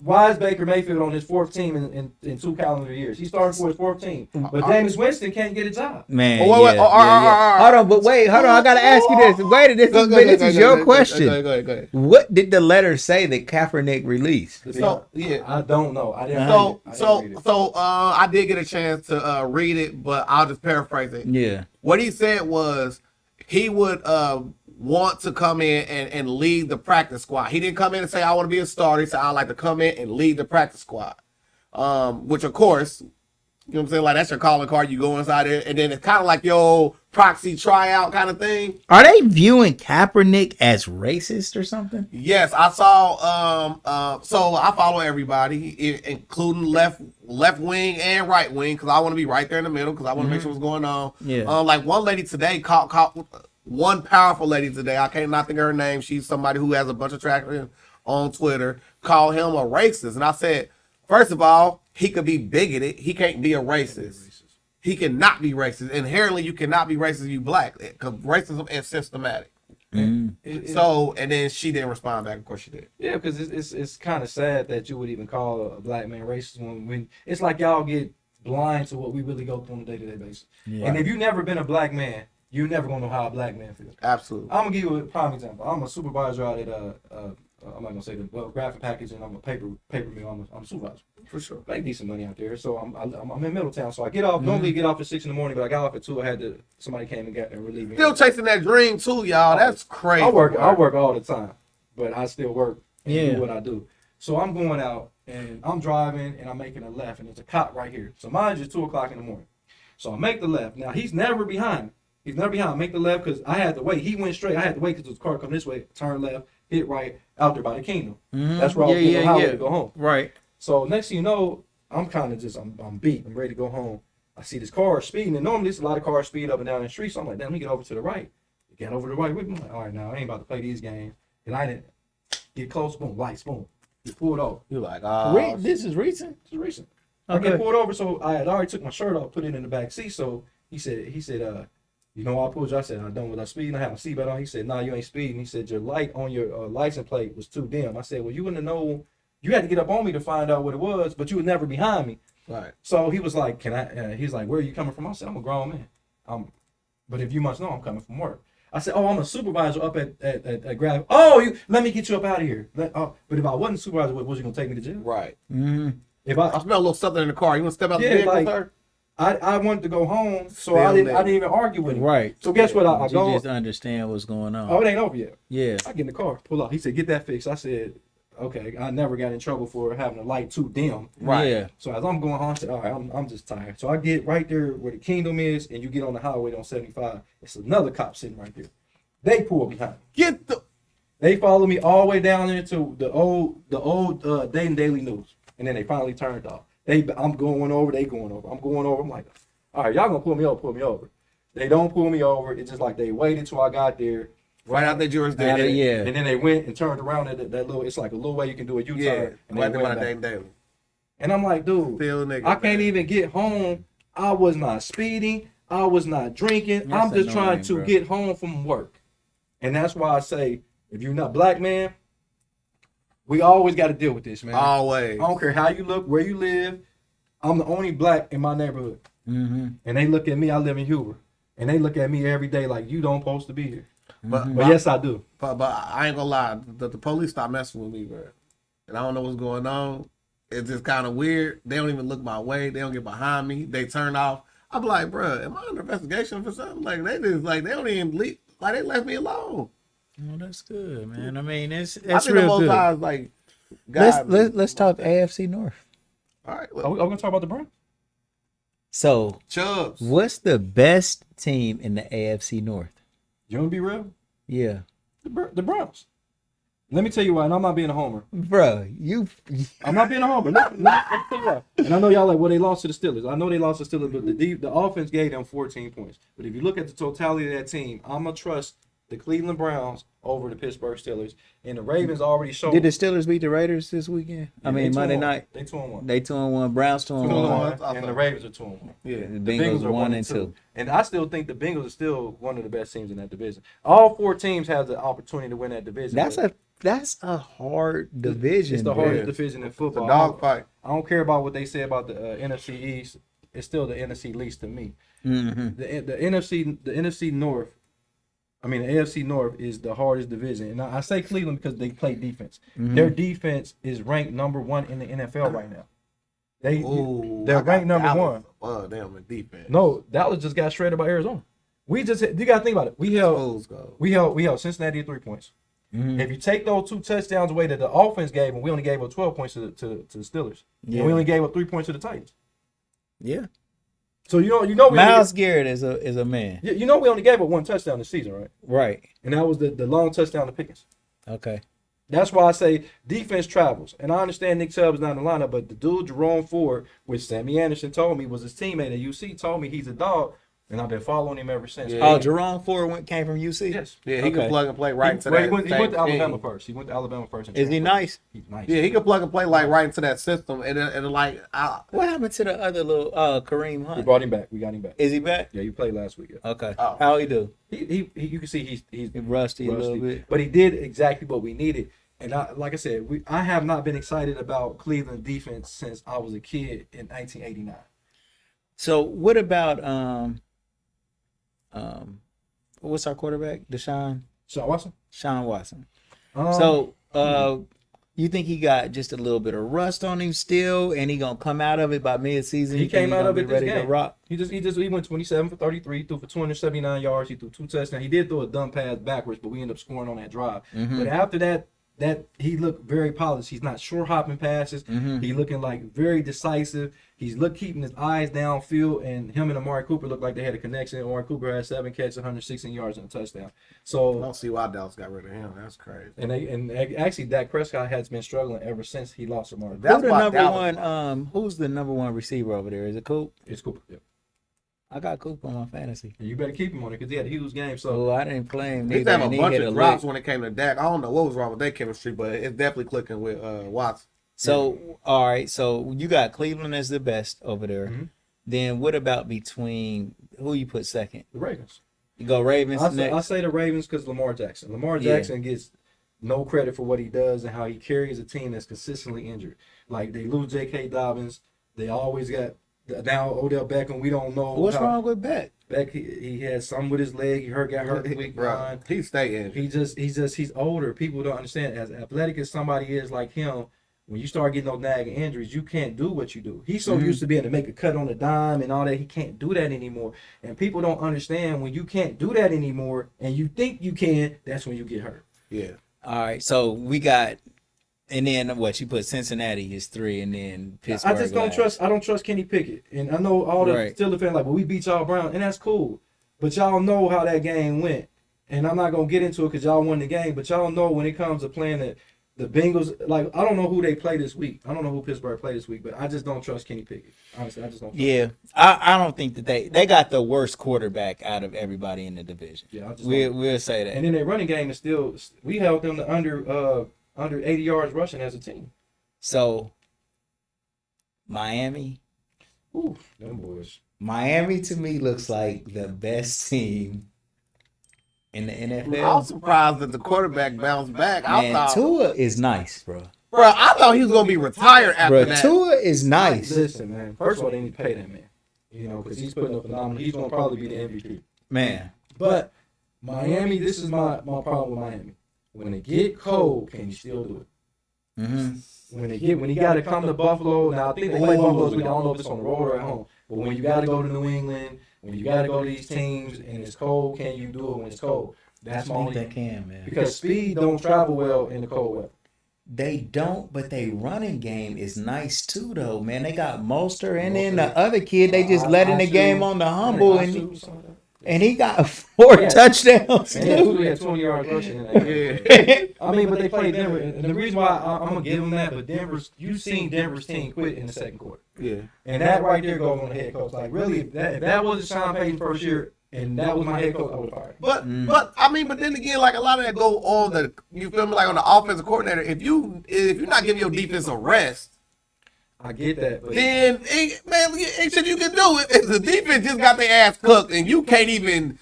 Why is Baker Mayfield on his 4th team in 2 calendar years? He started for his 4th team, but Jameis Winston can't get a job. Man, Hold on, I gotta ask you this. This is your question. Go ahead. What did the letter say that Kaepernick released? I don't know. I didn't. I did get a chance to read it, but I'll just paraphrase it. Yeah. What he said was he would want to come in and lead the practice squad. He didn't come in and say, I want to be a starter. He said, I'd like to come in and lead the practice squad. Which, of course, you know what I'm saying? Like, that's your calling card. You go inside there, and then it's kind of like your proxy tryout kind of thing. Are they viewing Kaepernick as racist or something? Yes, I saw. So I follow everybody, including left wing and right wing, because I want to be right there in the middle, because I want to make sure what's going on. Yeah. Like one lady today caught one powerful lady today. I can't not think of her name. She's somebody who has a bunch of traction on Twitter. Called him a racist, and I said, first of all, he could be bigoted. He can't be a racist. He cannot be racist. Inherently, you cannot be racist if you black, because racism is systematic. And then she didn't respond back. Of course, she did. Yeah, because it's kind of sad that you would even call a black man racist when it's like y'all get blind to what we really go through on a day-to-day basis. Yeah. And if you've never been a black man, you're never gonna know how a black man feels. Absolutely. I'm gonna give you a prime example. I'm a supervisor out at I'm not gonna say the graphic packaging. I'm a paper mill. I'm a supervisor. For sure. Make decent money out there. So I'm in Middletown. So I get off. Normally get off at 6 in the morning, but I got off at 2. Somebody came and relieved me. Still chasing that dream too, y'all. That's crazy. I work all the time, but I still work and do what I do. So I'm going out and I'm driving and I'm making a left and there's a cop right here. So mine's just 2:00 in the morning. So I make the left. Now he's never behind me. He's never behind. I make the left because I had to wait. He went straight. I had to wait because the car come this way, turn left, hit right, out there by the Kingdom. That's where I was getting on the highway to go home. Right. So next thing you know, I'm kind of just, I'm beat. I'm ready to go home. I see this car speeding, and normally there's a lot of cars speed up and down the street. So I'm like, damn, let me get over to the right. Get over to the right with me. I'm like, all right, now I ain't about to play these games. And I didn't get close, boom, lights, boom. Get pulled over. You're like, this is recent? This is recent. Okay. I get pulled over, so I had already took my shirt off, put it in the back seat. So he said, you know, I pulled you. I said, I done with speeding. I had my seatbelt on. He said, nah, you ain't speeding. He said, your light on your license plate was too dim. I said, well, you wouldn't know. You had to get up on me to find out what it was, but you were never behind me. Right. So he was like, can I? He's like, where are you coming from? I said, I'm a grown man. But if you must know, I'm coming from work. I said, oh, I'm a supervisor up at Grab. Oh, let me get you up out of here. But if I wasn't a supervisor, was you gonna take me to jail? Right. Mm-hmm. If I smell a little something in the car, you want to step out the vehicle, sir? I wanted to go home, so I didn't even argue with him. Right. So guess what? I go. You just understand what's going on. Oh, it ain't over yet. Yeah. I get in the car, pull up. He said, get that fixed. I said, okay. I never got in trouble for having the light too dim. Right. Yeah. So as I'm going home, I said, all right, I'm just tired. So I get right there where the Kingdom is, and you get on the highway on 75. It's another cop sitting right there. They pull behind me. They follow me all the way down into the old Dayton Daily News, and then they finally turned off. I'm going over, they going over. I'm going over. I'm like, all right, y'all gonna pull me over. They don't pull me over. It's just like they waited till I got there. Right out their jurisdiction. Yeah. And then they went and turned around at that little, it's like a little way you can do a U-turn. Yeah. And Right they there went by back. daily. And I'm like, dude, Still nigga, I can't even get home. I was not speeding. I was not drinking. That's I'm just annoying, trying to bro. get home from work. And that's why I say, if you're not black, man, we always got to deal with this, man. Always. I don't care how you look, where you live. I'm the only black in my neighborhood. Mm-hmm. And they look at me, I live in Huber. And they look at me every day like, you don't supposed to be here. But yes, I do. But I ain't gonna lie, the police stopped messing with me, bro. And I don't know what's going on. It's just kind of weird. They don't even look my way. They don't get behind me. They turn off. I'm like, bro, am I under investigation for something? Like they just like they don't even leave. Like they left me alone. Oh, that's good, man. I mean, that's I think real the most good. times like, God, Let's talk AFC North. All right, Are we gonna talk about the Browns? So, Chubbs. what's the best team in the AFC North? You want to be real? Yeah, The Browns. Let me tell you why, and I'm not being a homer. bro, I'm not being a homer. Let me tell you why. And I know y'all like, well, they lost to the Steelers. I know they lost to the Steelers, but the offense gave them 14 points. But if you look at the totality of that team, I'm going to trust the Cleveland Browns over the Pittsburgh Steelers. And the Ravens already showed. Did the Steelers beat the Raiders this weekend? I mean, Monday night. They 2-1. They 2-1. Browns 2-1. 2-1. And the Ravens are 2-1. Yeah. The Bengals are 1-2. And I still think the Bengals are still one of the best teams in that division. All four teams have the opportunity to win that division. That's a hard division. It's the hardest division in football. It's a dogfight. I don't care about what they say about the NFC East. It's still the NFC least to me. Mm-hmm. The NFC North. I mean, the AFC North is the hardest division, and I say Cleveland because they play defense. Mm-hmm. Their defense is ranked number 1 in the NFL right now. They're I got ranked number Dallas. 1. Oh, damn, in defense. No, Dallas just got shredded by Arizona. You got to think about it. We held Cincinnati at 3 points. Mm-hmm. If you take those 2 touchdowns away that the offense gave, and we only gave up 12 points to the Steelers, Yeah. and we only gave up 3 points to the Titans. Yeah. So you know Myles Garrett is a man. we only gave up 1 touchdown this season, right? Right. And that was the long touchdown to Pickens. Okay. That's why I say defense travels. And I understand Nick Chubb is not in the lineup, but the dude Jerome Ford, which Sammy Anderson told me was his teammate at UC, told me he's a dog, and I've been following him ever since. Yeah. Oh, Jerome Ford came from UC? Yes. Yeah, he can plug and play right into that. He went to same Alabama team. first. He went to Alabama first. Is he nice? He's nice. Yeah, he can plug and play like right into that system, and like What happened to the other little Kareem We Hunt? brought him back. We got him back. Is he back? Yeah, he played last week. Yeah. Okay. Oh. How he do? He you can see he's He rusty a little bit. but he did exactly what we needed. And like I said, I have not been excited about Cleveland defense since I was a kid in 1989. So what about what's our quarterback? Deshaun Watson. Watson. You think he got just a little bit of rust on him still, and he gonna come out of it by mid-season? He came out of it this ready to game. rock. He went 27 for 33, threw for 279 yards. He threw 2 touchdowns. He did throw a dumb pass backwards, but we ended up scoring on that drive. Mm-hmm. But after that he looked very polished. He's not short hopping passes. Mm-hmm. He looking like very decisive. He's keeping his eyes downfield, and him and Amari Cooper looked like they had a connection. Amari Cooper had 7 catches, 116 yards, and a touchdown. I So don't see why Dallas got rid of him. That's crazy. and actually Dak Prescott has been struggling ever since he lost Amari. That's why number Dallas- one? Who's the number one receiver over there? Is it Coop? It's Cooper. Yeah. I got Coop on my fantasy. And you better keep him on it because he had a huge game. So Oh, I didn't play him. They neither, have a and he bunch hit of a drops lick. when it came to Dak. I don't know what was wrong with their chemistry, but it's definitely clicking with Watson. So, all right. So you got Cleveland as the best over there. Mhm. Then what about between who you put second? the Ravens. You go Ravens I next. say the Ravens because Lamar Jackson. Lamar Yeah. Jackson gets no credit for what he does and how he carries a team that's consistently injured. Like they lose J.K. Dobbins. They always got now Odell Beckham. We don't know What's wrong with Beck? Beck. He had something with his leg. He got hurt the week Bro, one. he's staying. He's older. People don't understand. As athletic as somebody is like him, when you start getting those nagging injuries, you can't do what you do. He's so used to being able to make a cut on a dime and all that. He can't do that anymore. And people don't understand when you can't do that anymore and you think you can, that's when you get hurt. Yeah. All right. So we got, and then what? You put Cincinnati is 3, and then Pittsburgh. I just don't last. trust. I don't trust Kenny Pickett, and I know all the Right. Steelers fans like, well, we beat y'all Brown, and that's cool. But y'all know how that game went, and I'm not gonna get into it because y'all won the game. But y'all know when it comes to playing the the Bengals, like, I don't know who they play this week. I don't know who Pittsburgh play this week, but I just don't trust Kenny Pickett. Honestly, I just don't trust him. I don't think that they got the worst quarterback out of everybody in the division. Yeah, we'll say that. And then their running game is still, we held them to under 80 yards rushing as a team. So, Miami. Ooh, them boys. Miami to me looks like the best team in the NFL. I'm surprised that the quarterback bounced back. Tua is nice, bro. Bro, I thought he was gonna be retired after that. Tua is nice. Listen, man. First of all, they need to pay that man. You know, because he's putting up phenomenal. He's gonna probably be the MVP. Man. But Miami, this is my problem with Miami. When they get cold, can you still do it? Mm-hmm. When he got to come to Buffalo, now I think they play Buffalo this week. I don't know if it's on the road or at home. But when you got to go to New England, when you got to go to these teams and it's cold, can you do it when it's cold? That's my only thing. Can, man. Because speed don't travel well in the cold weather. They don't, but their running game is nice too, though, man. They got Mostert, and then the other kid, they just let in the game on the humble, and he got 4 touchdowns. And he had 20 yards rushing in that game. I mean, but they played Denver, and the reason why I'm gonna give them that, but you've seen Denver's team quit in the second quarter. Yeah. And that right there goes on the head coach. Like, really, if that was Sean Payton's first year, and that was my head coach, I would have fired him. But I mean, but then again, like a lot of that go on the, you feel me, like on the offensive coordinator. If you're not giving your defense a rest, I get that, but then ain't shit you can do it. If the defense just got their ass cooked and you can't even,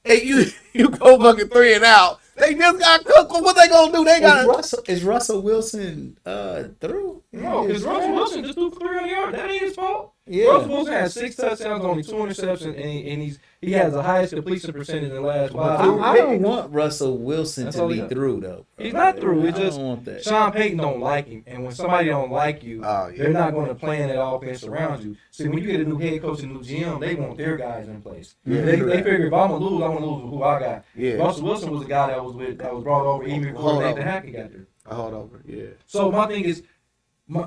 you go fucking 3 and out. They just got cooked. What they gonna do? They got is Russell Wilson through? No, because Russell Wilson just threw 300 yards. That ain't his fault. Yeah. Russell Wilson has 6 touchdowns, only 2 interceptions, and he has the highest completion percentage in the last 5 years. I don't want Russell Wilson to be through, though. He's not through. It's just I don't want that. Sean Payton don't like him, and when somebody don't like you, they're not going to plan that offense around you. See, when you get a new head coach and new GM, they want their guys in place. They figure if I'm gonna lose, I want to lose with who I got. Yeah. Russell Wilson was the guy that was brought over even before Nathan Hackett got there. hold over. Yeah. So my thing is,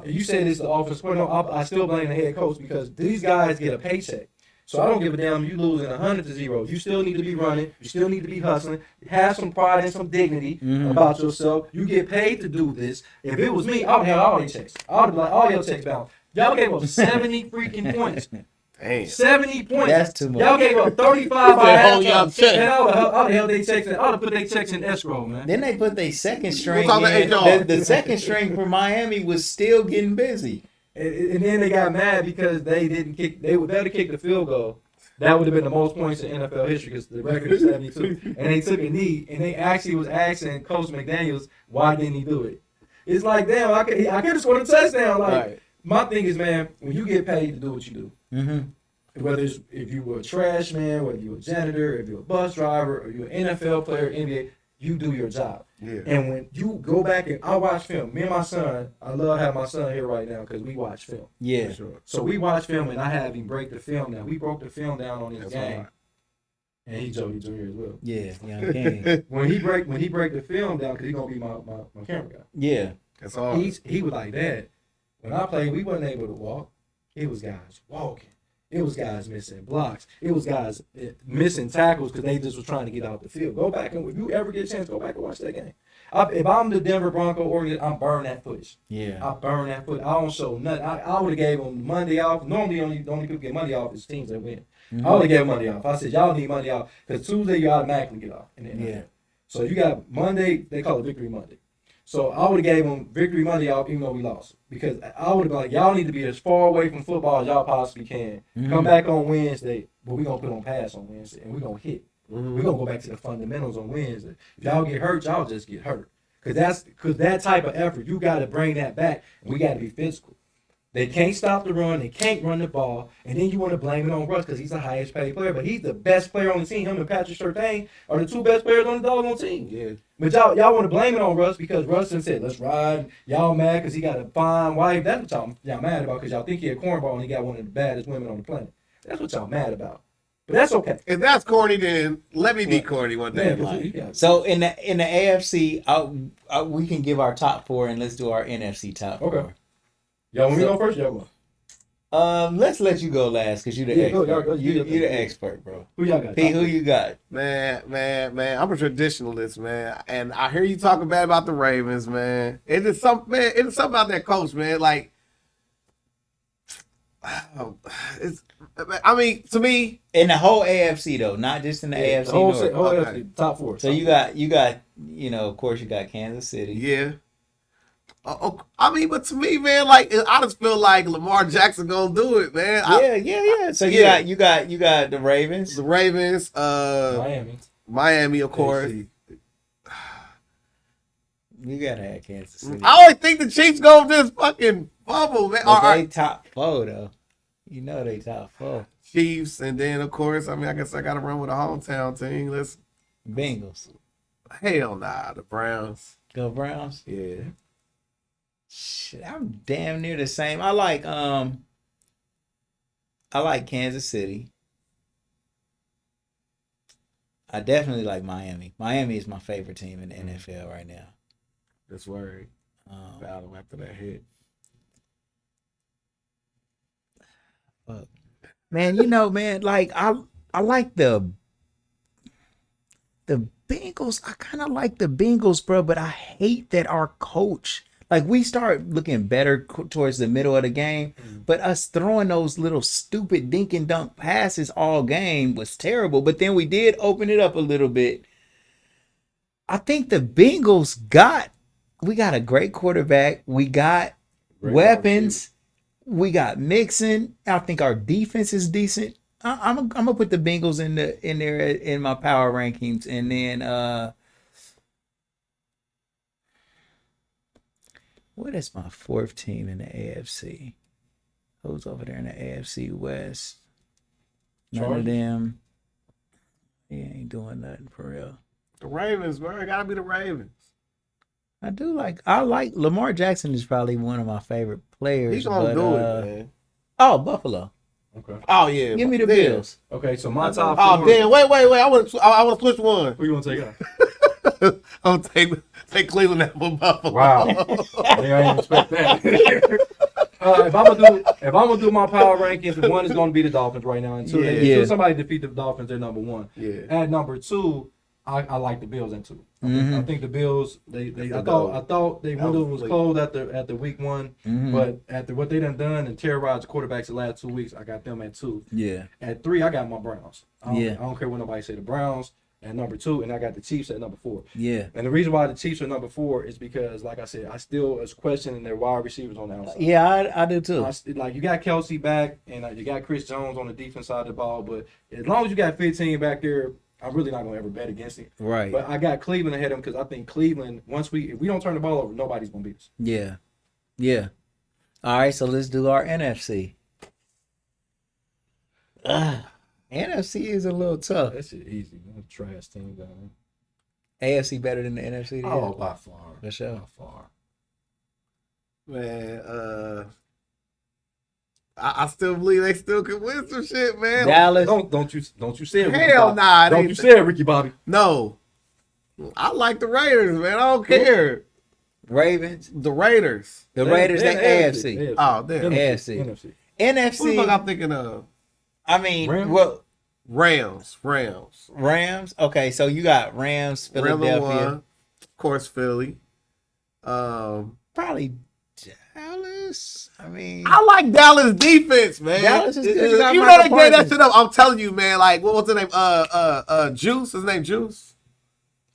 you said it's the offense. Well, no, I still blame the head coach because these guys get a paycheck. So I don't give a damn you losing 100-0. You still need to be running. You still need to be hustling. Have some pride and some dignity about yourself. You get paid to do this. If it was me, I would have all their checks. I would be like, all your checks bounced. Y'all gave up 70 freaking points. Damn. 70 points. That's too much. Y'all gave up 35 by halftime. check. And I would have their checks. I would have put their checks in escrow, man. Then they put their second string We'll talk in. to HR. The second string for Miami was still getting busy. And then they got mad because they didn't kick. They would better kick the field goal. That would have been the most points in NFL history because the record is 72. And they took a knee, and they actually was asking Coach McDaniels, why didn't he do it? It's like, damn, I could have scored a touchdown. Like, Right. My thing is, man, when you get paid to do what you do, whether it's if you were a trash man, whether you're a janitor, if you're a bus driver, or you're an NFL player, NBA, you do your job. Yeah. And when you go back and I watch film, me and my son, I love having my son here right now because we watch film. Yeah. Sure. So we watch film and I have him break the film down. We broke the film down on his game. And he Jody Jr. as well. Yeah. Young King. When he break the film down, because he's gonna be my camera guy. Yeah. That's all. He was like, Dad, when I played, we wasn't able to walk. It was guys walking. It was guys missing blocks. It was guys missing tackles because they just was trying to get out the field. Go back and if you ever get a chance, go back and watch that game. If I'm the Denver Bronco organization, I'm burning that footage. Yeah. I burn that footage. I don't show nothing. I would have gave them Monday off. Normally, the only people get Monday off is teams that win. I would have gave them Monday off. I said, y'all need Monday off because Tuesday you automatically get off. Yeah. So you got Monday, they call it Victory Monday. So I would have gave them Victory Monday off even though we lost. Because I would have been like, y'all need to be as far away from football as y'all possibly can. Come back on Wednesday, but we're going to put on pass on Wednesday, and we're going to hit. We're going to go back to the fundamentals on Wednesday. If y'all get hurt, y'all just get hurt. Because that type of effort, you got to bring that back, and we got to be physical. They can't stop the run. They can't run the ball. And then you want to blame it on Russ because he's the highest paid player. But he's the best player on the team. Him and TShirt Kings are the two best players on the doggone team. Yeah. But y'all want to blame it on Russ because Russ done said, let's ride. Y'all mad because he got a fine wife. That's what y'all mad about because y'all think he a cornball and he got one of the baddest women on the planet. That's what y'all mad about. But that's okay. If that's corny, then let me be corny one day. Man, So in the AFC, we can give our top 4 and let's do our NFC top 4. Okay. Y'all want me to go first? Y'all go. Let's let you go last because you the expert. You the expert, bro. Who y'all got? P, who you got? Man. I'm a traditionalist, man. And I hear you talking bad about the Ravens, man. It is something about that coach, man. Like, to me, in the whole AFC though, not just in the AFC the whole, North. whole AFC, top four. So you got, of course, you got Kansas City. Yeah. But to me, man, like I just feel like Lamar Jackson gonna do it, man. Yeah. So you got the Ravens. The Ravens, Miami, of course. You gotta have Kansas City. I only think the Chiefs gonna just fucking bubble, man. But they top 4 though. You know they top 4. Chiefs, and then of course, I guess I gotta run with a hometown team. Let's Bengals. Hell nah, the Browns. Go Browns. Yeah. Shit, I'm damn near the same. I like Kansas City. I definitely like Miami. Miami is my favorite team in the NFL right now. That's word. Battle after that hit. Fuck. Man, man, like I like the Bengals. I kind of like the Bengals, bro, but I hate that our coach. Like, we start looking better towards the middle of the game, but us throwing those little stupid dink and dunk passes all game was terrible. But then we did open it up a little bit. I think the Bengals we got a great quarterback. We got weapons. We got Mixon. I think our defense is decent. I'm gonna put the Bengals in there in my power rankings, and then what is my 4th team in the AFC? Who's over there in the AFC West? None of them. He ain't doing nothing for real. The Ravens, bro. It gotta be the Ravens. I like Lamar Jackson is probably one of my favorite players. He's gonna do it, man. Oh, Buffalo. Okay. Oh yeah. Give me the Bills. Okay, so my top 4. Oh damn! Wait! I want to switch one. Who you want to take out? I'm gonna take Cleveland over Buffalo. Wow. I didn't expect that. If I'm gonna do my power rankings, 1 is gonna be the Dolphins right now, and 2, until somebody defeat the Dolphins, they're number 1. Yeah. At number 2, I like the Bills in 2. I think the Bills. I thought they window was closed after week 1, but after what they done and terrorized the quarterbacks the last 2 weeks, I got them at 2. Yeah. At 3, I got my Browns. I don't care what nobody say. The Browns at number 2, and I got the Chiefs at number 4. Yeah. And the reason why the Chiefs are number 4 is because, like I said, I still was questioning their wide receivers on the outside. Yeah, I do too. Like, you got Kelsey back, and you got Chris Jones on the defense side of the ball, but as long as you got 15 back there, I'm really not gonna ever bet against it. Right. But I got Cleveland ahead of them because I think Cleveland, if we don't turn the ball over, nobody's gonna beat us. Yeah. Yeah. All right, so let's do our NFC. NFC is a little tough. That shit easy. That's a trash team down. AFC better than the NFC? Oh, by far. For sure. By far. Man, I still believe they still can win some shit, man. Dallas. Don't you say it. Hell nah. Don't you say it, Ricky Bobby. No. I like the Raiders, man. I don't care. Ravens. The Raiders. The Raiders, they AFC. Oh, damn. AFC. NFC. NFC. Who the fuck I'm thinking of? I mean, Rams. Rams. Okay, so you got Rams, Philadelphia. Of course, Philly. Probably Dallas. I mean, I like Dallas defense, man. Dallas is good. You know they gave that shit up. I'm telling you, man. Like, what's his name? Juice. His name Juice.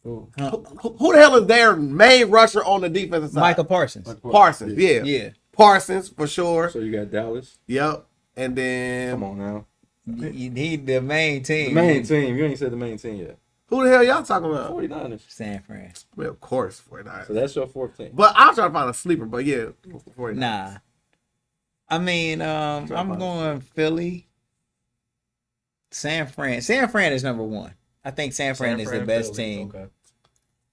Who the hell is their main rusher on the defensive side? Michael Parsons. Parsons, yeah. Parsons for sure. So you got Dallas. Yep. And then come on now. You need the main team. The main team. You ain't said the main team yet. Who the hell y'all talking about? 49ers. San Fran. Well, of course, 49ers. So that's your 4th team. But I'll try to find a sleeper, but yeah, 49ers. Nah. I mean, I'm going Philly. San Fran. San Fran is number 1. I think San Fran is the best team. Okay.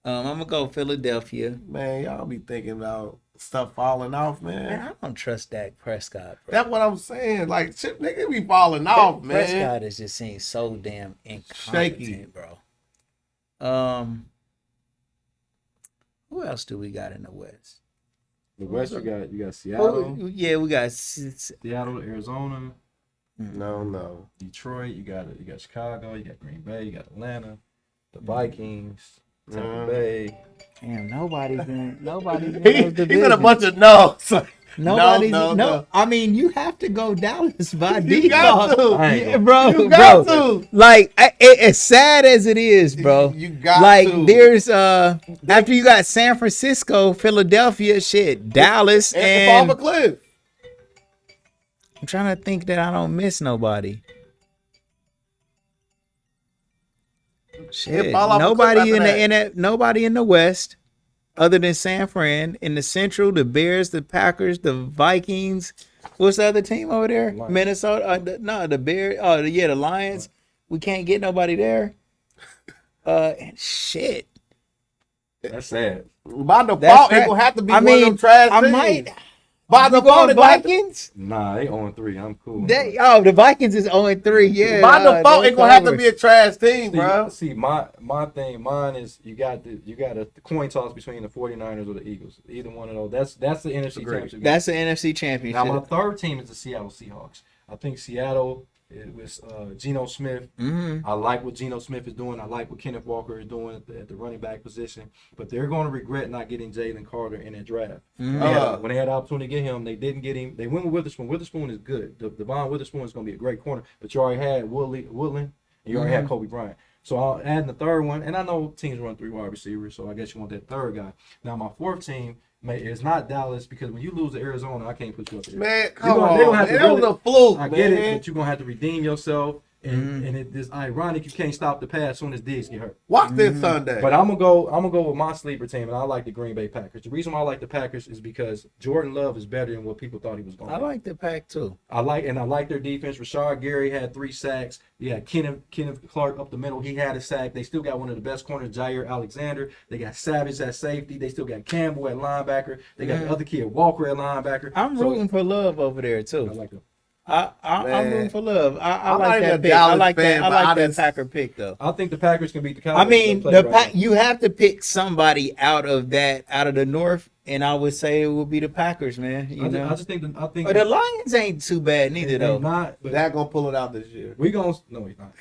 I'm gonna go Philadelphia. Man, y'all be thinking about stuff falling off, man. I don't trust Dak Prescott, bro. That's what I'm saying. Like, shit, nigga be falling off, man. Prescott is just seems so damn incompetent, shaky, bro. Who else do we got in the West? The West, you got Seattle. Yeah, we got Seattle, Arizona. No. Detroit, you got Chicago, you got Green Bay, you got Atlanta, the Vikings, Tampa Bay. Damn, nobody's in He said a bunch of no's. Nobody's No. I mean, you have to go Dallas by You default. got to. Yeah, bro. You got to. Like, as sad as it is, bro. You got like, to. there's after you got San Francisco, Philadelphia, shit, Dallas, and fall off a cliff. I'm trying to think that I don't miss nobody. Shit, nobody in the West, other than San Fran. In the Central, the Bears, the Packers, the Vikings. What's the other team over there? Lions. Minnesota. The Bears. Oh, yeah, the Lions. We can't get nobody there. Shit. That's sad. By default, it gonna have to be one of them trash teams. By default, the Vikings. Nah, they 0-3. I'm cool. The Vikings is 0-3. Yeah. By default, it gonna have to be a trash team, bro. See, mine is you got a coin toss between the 49ers or the Eagles. Either one of those. That's the NFC championship. That's the NFC championship. Now my third team is the Seattle Seahawks. I think Seattle. It was Geno Smith. Mm-hmm. I like what Geno Smith is doing. I like what Kenneth Walker is doing at the running back position. But they're going to regret not getting Jalen Carter in that draft. Mm-hmm. When they had the opportunity to get him, they didn't get him. They went with Witherspoon. Witherspoon is good. Devon Witherspoon is going to be a great corner. But you already had Woodland, and you already had Kobe Bryant. So I'll add the third one. And I know teams run 3 wide receivers, so I guess you want that third guy. Now my fourth team it's not Dallas, because when you lose to Arizona, I can't put you up there. Man, come on. It was a fluke, I get it, but you're going to have to redeem yourself. And it's ironic you can't stop the pass as soon as Diggs get hurt. Watch this Sunday. But I'm gonna go with my sleeper team, and I like the Green Bay Packers. The reason why I like the Packers is because Jordan Love is better than what people thought he was going to be. I like the Pack too. I like their defense. Rashard Gary had 3 sacks. Yeah, Kenneth Clark up the middle. He had a sack. They still got one of the best corners, Jair Alexander. They got Savage at safety. They still got Campbell at linebacker. They got the other kid Walker at linebacker. I'm rooting for Love over there too. I like them. I'm rooting for Love. I like that pick. I like that Packer pick though. I think the Packers can beat the Cowboys. I mean, you have to pick somebody out of the North, and I would say it would be the Packers, man. I think but the Lions ain't too bad neither though. Not, but Dak gonna pull it out this year. We gonna no, he's not.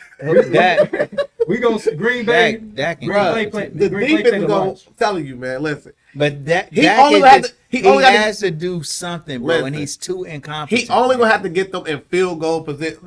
We gonna Green Bay. Dak the defense is gonna telling you, man. Listen, but he has to do something, bro, and he's too incompetent. He only gonna have to get them in field goal position,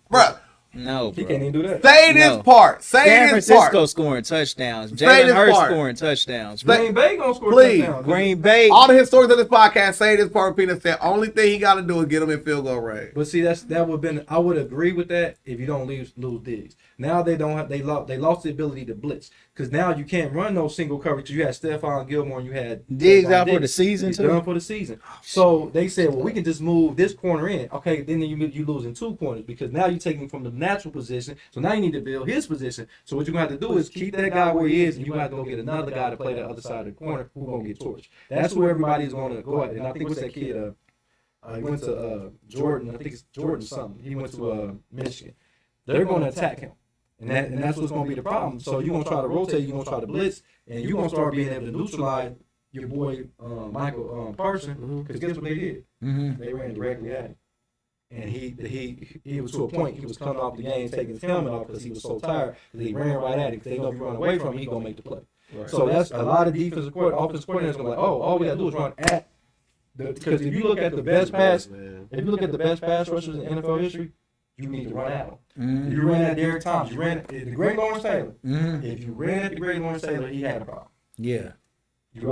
bro. No, he can't even do that. Say this part. San Francisco scoring touchdowns. Jalen Hurts scoring touchdowns. Green Bay gonna score touchdowns. Green Bay. All the historians of this podcast say this part. Peter said only thing he got to do is get him in field goal range. But see, that would have been. I would agree with that if you don't lose Diggs. Now they don't have. They lost the ability to blitz, because now you can't run no single coverage. You had Stephon Gilmore and you had Diggs out for the season too. Done for the season. So they said, well, we can just move this corner in. Okay, then you losing 2 corners, because now you're taking him from the natural position. So now you need to build his position. So what you're going to have to do is keep that guy where he is, and you're going to have to go get another guy to play the other side of the corner who's going to get torched. That's where everybody's going to go at. And I think what's that kid? He went to Jordan. I think it's Jordan something. He went to Michigan. They're going to attack him. And that's what's going to be the problem. So you're going to try to rotate, you're going to try to blitz, and you're going to start being able to neutralize your boy Michael Parson, because guess what they did? They ran directly at him. And he was to a point, he was coming off the game, taking his helmet off because he was so tired. He ran right at it, because they know if you run away from him, he's going to make the play. Right. So that's a lot of offensive coordinators going to be like, oh, all we got to do is run at. Because if you look at the best pass rushers in NFL history, you need to run at him. If you ran at Derek Thomas, you ran at the great Lawrence Taylor. If you ran at the great Lawrence Taylor, he had a problem. Yeah. If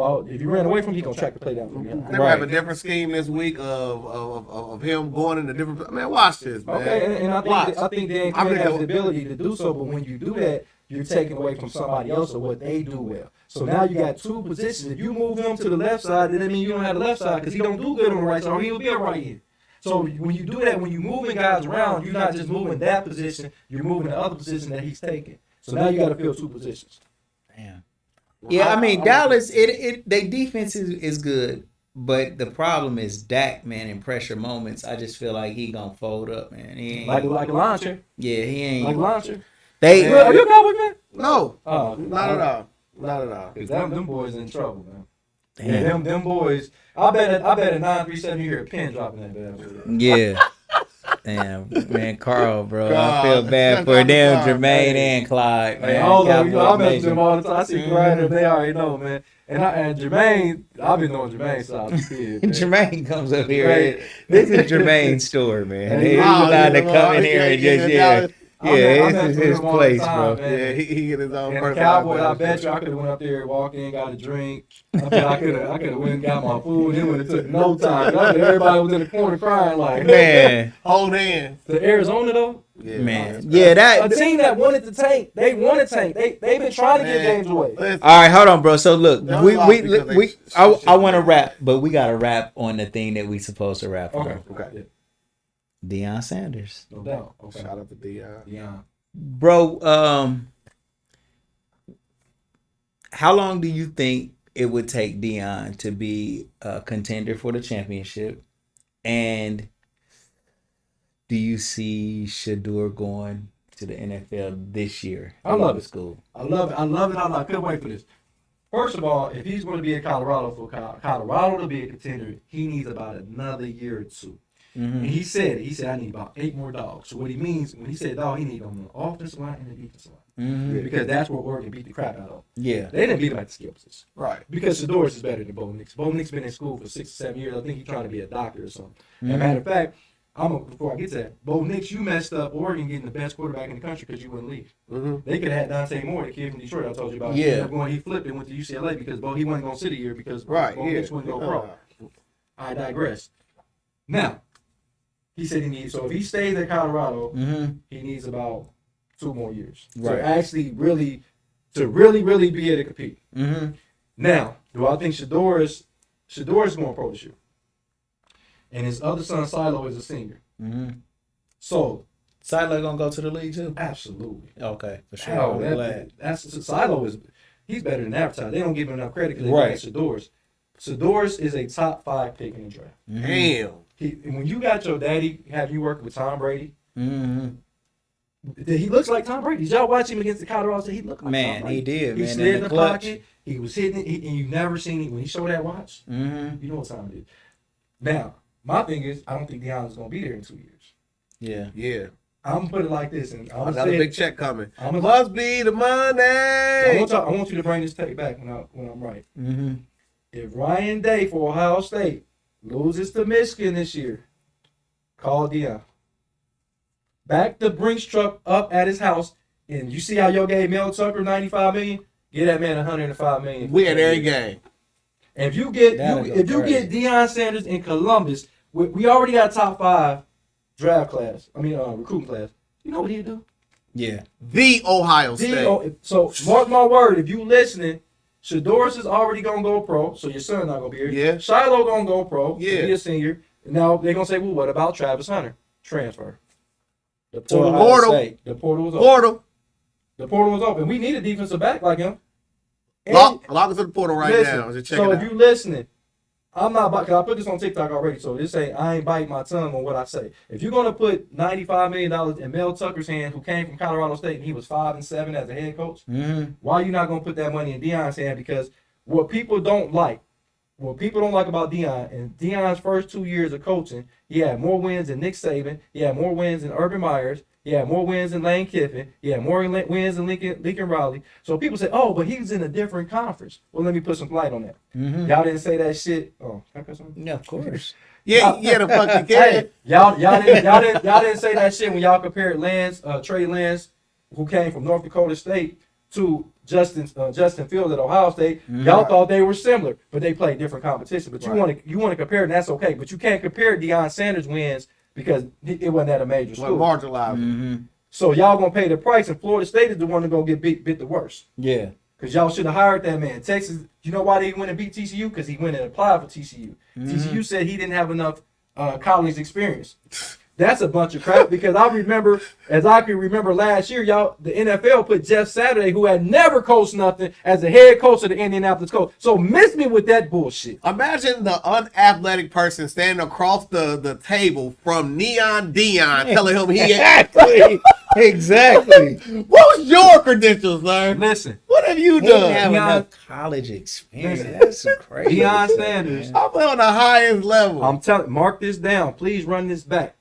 you ran away from him, he's going to track the play down from you. They're going to have a different scheme this week of him going in a different... Man, watch this, man. Okay, and I think Dan Quinn has the ability to do so, but when you do that, you're taking away from somebody else or what they do well. So now you got 2 positions. If you move him to the left side, then that means you don't have the left side, because he don't do good on the right side, or he'll be a right end. So when you do that, when you're moving guys around, you're not just moving that position, you're moving the other position that he's taking. So now you got to fill 2 positions. Damn. Yeah, I mean, Dallas, their defense is good, but the problem is Dak, man, in pressure moments. I just feel like he gonna fold up, man. He ain't like a launcher. Yeah, he ain't like a launcher. Are you a Cowboy fan? No, not at all. Not at all. Because them boys in trouble, man. Yeah, them boys. I bet at 937 you hear a pin dropping that bad. Yeah. Damn, man, Carl, bro. I feel bad for them, Jermaine and Clyde, man. I mess with them all the time. I see Clyde, they already know, man. And Jermaine, I've been knowing Jermaine since I was a kid. Jermaine comes up here. This is Jermaine's store, man. He's allowed to come in here and just, this is his place, bro. Yeah, he get his own. And the Cowboys, I bet you I could have went up there, walked in, got a drink. I bet I could have went and got my food. It would have took no time. Everybody was in the corner crying like, man, hold hands. The Arizona though, yeah, man, yeah, that a team that wanted to tank. They want to tank. They've been trying to give games away. All right, hold on, bro. So look, I want to wrap, but we got to wrap on the thing that we supposed to wrap on. Okay. Deion Sanders. No doubt. Okay. Shout out to Deion. Bro, how long do you think it would take Deion to be a contender for the championship? And do you see Shedeur going to the NFL this year? I love it. School. I love it. I couldn't wait for this. First of all, if he's going to be in Colorado for Colorado to be a contender, he needs about another year or two. Mm-hmm. And he said, I need about 8 more dogs. So what he means, when he said dog, he needs on the offensive line and the defensive line. Mm-hmm. Because that's where Oregon beat the crap out of. Yeah. They didn't beat him at the skill position. Right. Because Shedeur is better than Bo Nix. Bo Nix been in school for 6 or 7 years. I think he's trying to be a doctor or something. Mm-hmm. As a matter of fact, before I get to that, Bo Nix, you messed up Oregon getting the best quarterback in the country because you wouldn't leave. Mm-hmm. They could have had Dante Moore, the kid from Detroit I told you about. Yeah. He flipped and went to UCLA because he wasn't going to sit a year because Bo Nix wouldn't go pro. I digress. Now, he said he needs, so if he stays at Colorado, he needs about 2 more years. Right. To actually really be able to compete. Mm-hmm. Now, do I think Shedeur is going pro this year? And his other son, Silo, is a senior. Mm-hmm. So, Silo going to go to the league too? Absolutely. Okay, for sure. Silo he's better than advertised. They don't give him enough credit because they got Shedeur. Shedeur is a top 5 pick in the draft. Mm-hmm. Damn. When you got your daddy, have you worked with Tom Brady? Mm-hmm. He looks like Tom Brady. Did y'all watch him against the Colorado State? He looked like Tom Brady. He did. He stayed in the pocket. He was hitting it, and you never seen him when he showed that watch. Mm-hmm. You know what time it is. Now, my thing is, I don't think Deion is going to be there in 2 years. Yeah. I'm gonna put it like this, and I got a big check coming. Must be the money. I want you to bring this take back when I'm right. Mm-hmm. If Ryan Day for Ohio State loses to Michigan this year, call Deion. Back the Brinks truck up at his house, and you see how y'all gave Mel Tucker $95 million? Get that man $105 million. We at every game. And if you get Deion Sanders in Columbus, we already got a top 5 recruiting class. You know what he'd do? Yeah. The Ohio State. So mark my word, if you listening, Shedeur is already gonna go pro, so your son not gonna be here. Yeah. Shiloh gonna go pro. Yeah. Be a senior. Now they're gonna say, well, what about Travis Hunter? Transfer. The portal was open. The portal was open. We need a defensive back like him. Lock us in the portal now. So if you listening, I'm not, because I put this on TikTok already, so this ain't, I ain't biting my tongue on what I say. If you're going to put $95 million in Mel Tucker's hand, who came from Colorado State, and he was 5-7 as a head coach, why are you not going to put that money in Deion's hand? Because what people don't like about Deion, in Deion's first 2 years of coaching, he had more wins than Nick Saban, he had more wins than Urban Myers, he had more wins than Lane Kiffin, he had more wins than Lincoln Riley. So people say, oh, but he's in a different conference. Well, let me put some light on that. Mm-hmm. Y'all didn't say that shit. Oh, can I cut something? Yeah, of course. The fucking kid. Y'all didn't say that shit when y'all compared Trey Lance, who came from North Dakota State, to Justin Fields at Ohio State. Mm-hmm. Y'all thought they were similar, but they played different competition. But you want to compare, and that's okay. But you can't compare Deion Sanders wins because it wasn't at a major school. Marginalized. Mm-hmm. So y'all gonna pay the price, and Florida State is the one that's gonna get bit the worst. Yeah. Because y'all should have hired that man. Texas, you know why they went and beat TCU? Because he went and applied for TCU. Mm-hmm. TCU said he didn't have enough college experience. That's a bunch of crap because I can remember last year, y'all, the NFL put Jeff Saturday, who had never coached nothing, as the head coach of the Indianapolis Colts. So miss me with that bullshit. Imagine the unathletic person standing across the table from Neon Deion telling him he exactly. Exactly. What was your credentials, sir? Listen, What have you He didn't have done? enough college experience. That's crazy. Deion Sanders. I play on the highest level. I'm telling. Mark this down. Please run this back.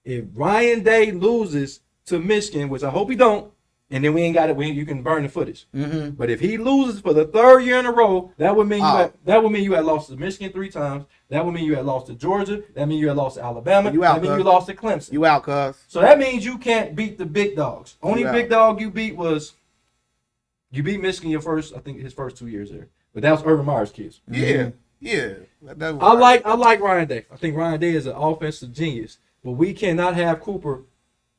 If Ryan Day loses to Michigan, which I hope he don't, and then we ain't got it. You can burn the footage. Mm-hmm. But if he loses for the third year in a row, that would mean you had lost to Michigan 3 times. That would mean you had lost to Georgia. That means you had lost to Alabama. That means you lost to Clemson. You out, cuz. So that means you can't beat the big dogs. Only big dog you beat was you beat Michigan his first 2 years there. But that was Urban Meyer's kids. Yeah, yeah. I like Ryan Day. I think Ryan Day is an offensive genius. But we cannot have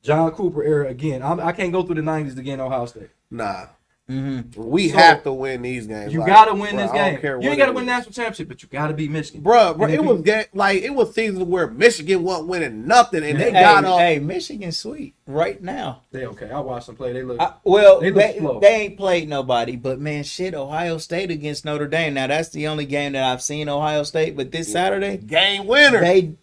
John Cooper era again. I can't go through the 90s again, Ohio State. Nah. Mm-hmm. We have to win these games. You got to win this game. You ain't got to win national championship, but you got to beat Michigan. Bro, it was seasons where Michigan wasn't winning nothing, and they got up. Hey, Michigan's sweet right now. They okay. I watched them play. They look they ain't played nobody, but man, shit, Ohio State against Notre Dame. Now that's the only game that I've seen Ohio State. But this Saturday, game winner. They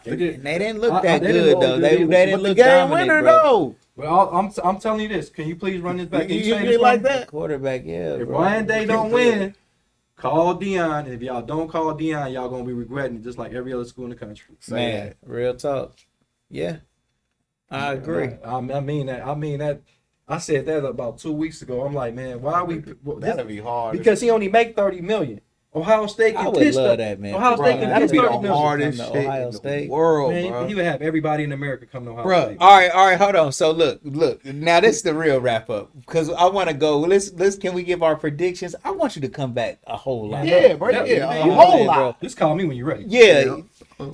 didn't look that good though. They didn't look game dominant, winner bro. though. Well, I'm telling you this. Can you please run this back? You get like that? Quarterback, yeah. If bro. Ryan Day don't win, call Deion. And if y'all don't call Deion, y'all gonna be regretting it, just like every other school in the country. Man, real talk. Yeah, I agree. I mean that. I said that about 2 weeks ago. I'm like, man, why are we? That'll be hard. Because he only make $30 million. Ohio State can I would pitch love that, man. Ohio State can That'd pitch be the $30 million. hardest Come to shit Ohio in State. the world, Man, bro. he would have everybody in America come to Ohio Bro, State. All right, hold on. So look. Now this is the real wrap up because I want to go. Let's. Can we give our predictions? I want you to come back a whole lot. Yeah, bro. Yeah, a whole lot. Bro. Just call me when you're ready. Yeah.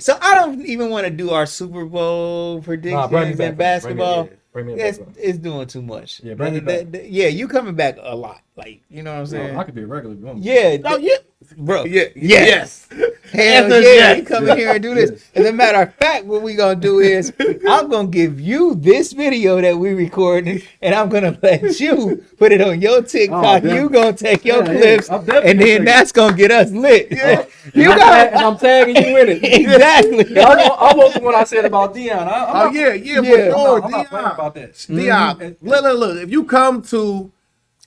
So I don't even want to do our Super Bowl predictions in basketball. Bring me back. It's doing too much. Yeah, bring it back. Yeah, you coming back a lot. Like, you know what I'm saying? I could be a regular woman. Yeah. Oh, yeah. Bro. Yeah. Yes. Hell yeah. Yes. You come in here and do this. As a matter of fact, what we going to do is I'm going to give you this video that we recorded and I'm going to let you put it on your TikTok. You going to take your clips and then that's going to get us lit. Yeah. And I'm tagging you in it. Exactly. I wasn't what I said about Deion. For sure. I'm not playing about that. Deion, look, if you come to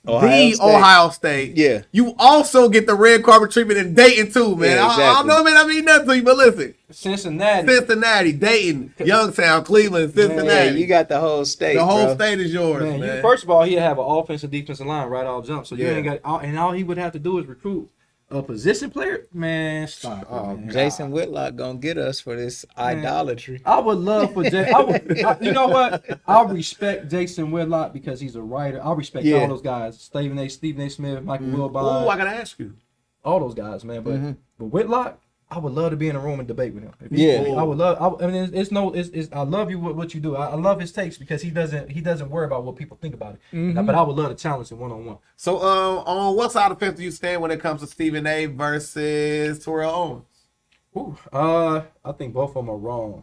Ohio State, yeah, you also get the red carpet treatment in Dayton too, man. Yeah, exactly. I don't know, man. I mean nothing to you, but listen. Cincinnati, Dayton, Youngstown, Cleveland, Cincinnati. Yeah, you got the whole state. The whole bro. state is yours, man. First of all, he'd have an offensive defensive line right off jump, so you ain't got. And all he would have to do is recruit a position player. Man, stop. Man. Jason Whitlock gonna get us for this idolatry. I would love for you know what? I respect Jason Whitlock because he's a writer. I respect all those guys. Stephen A. Smith, Michael Wilbon. Oh, I gotta ask you. All those guys, man. But Whitlock, I would love to be in a room and debate with him. I would love. I mean, I love you what you do. I love his takes because he doesn't worry about what people think about it. But I would love to challenge him 1-on-1. So, on what side of the fence do you stand when it comes to Stephen A. versus Terrell Owens? I think both of them are wrong.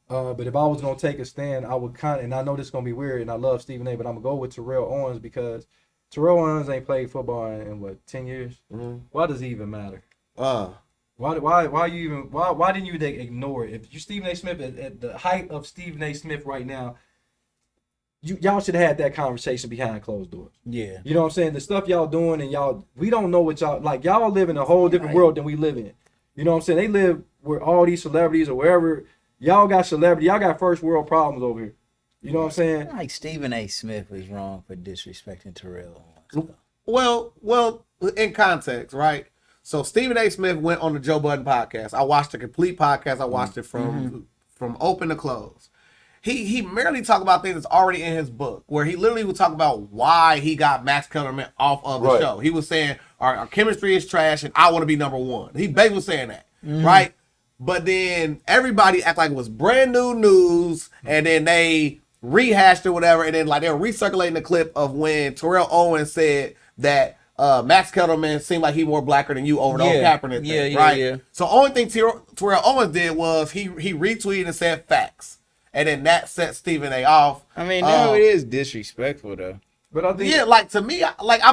But if I was gonna take a stand, I would and I know this is gonna be weird, and I love Stephen A. But I'm gonna go with Terrell Owens because Terrell Owens ain't played football in what 10 years. Why does it even matter? Why didn't you ignore it? If you Stephen A. Smith at the height of Stephen A. Smith right now, y'all should have had that conversation behind closed doors. Yeah. You know what I'm saying? The stuff y'all doing and we don't know what y'all live in a whole different world than we live in. You know what I'm saying? They live where all these celebrities or wherever y'all got y'all got first world problems over here. You know what I'm saying? Like Stephen A. Smith was wrong for disrespecting Terrell Owens. Well, in context, right? So Stephen A. Smith went on the Joe Budden podcast. I watched the complete podcast. I watched it from open to close. He merely talked about things that's already in his book, where he literally would talk about why he got Max Kellerman off of the show. He was saying our chemistry is trash and I want to be number one. He basically was saying that, right? But then everybody act like it was brand new news, and then they rehashed or whatever, and then like they were recirculating the clip of when Terrell Owens said that Max Kellerman seemed like he more blacker than you over the whole Kaepernick thing, right? Yeah. So only thing Terrell Owens did was he retweeted and said facts, and then that set Stephen A. off. I mean, no, it is disrespectful though. But I think like to me,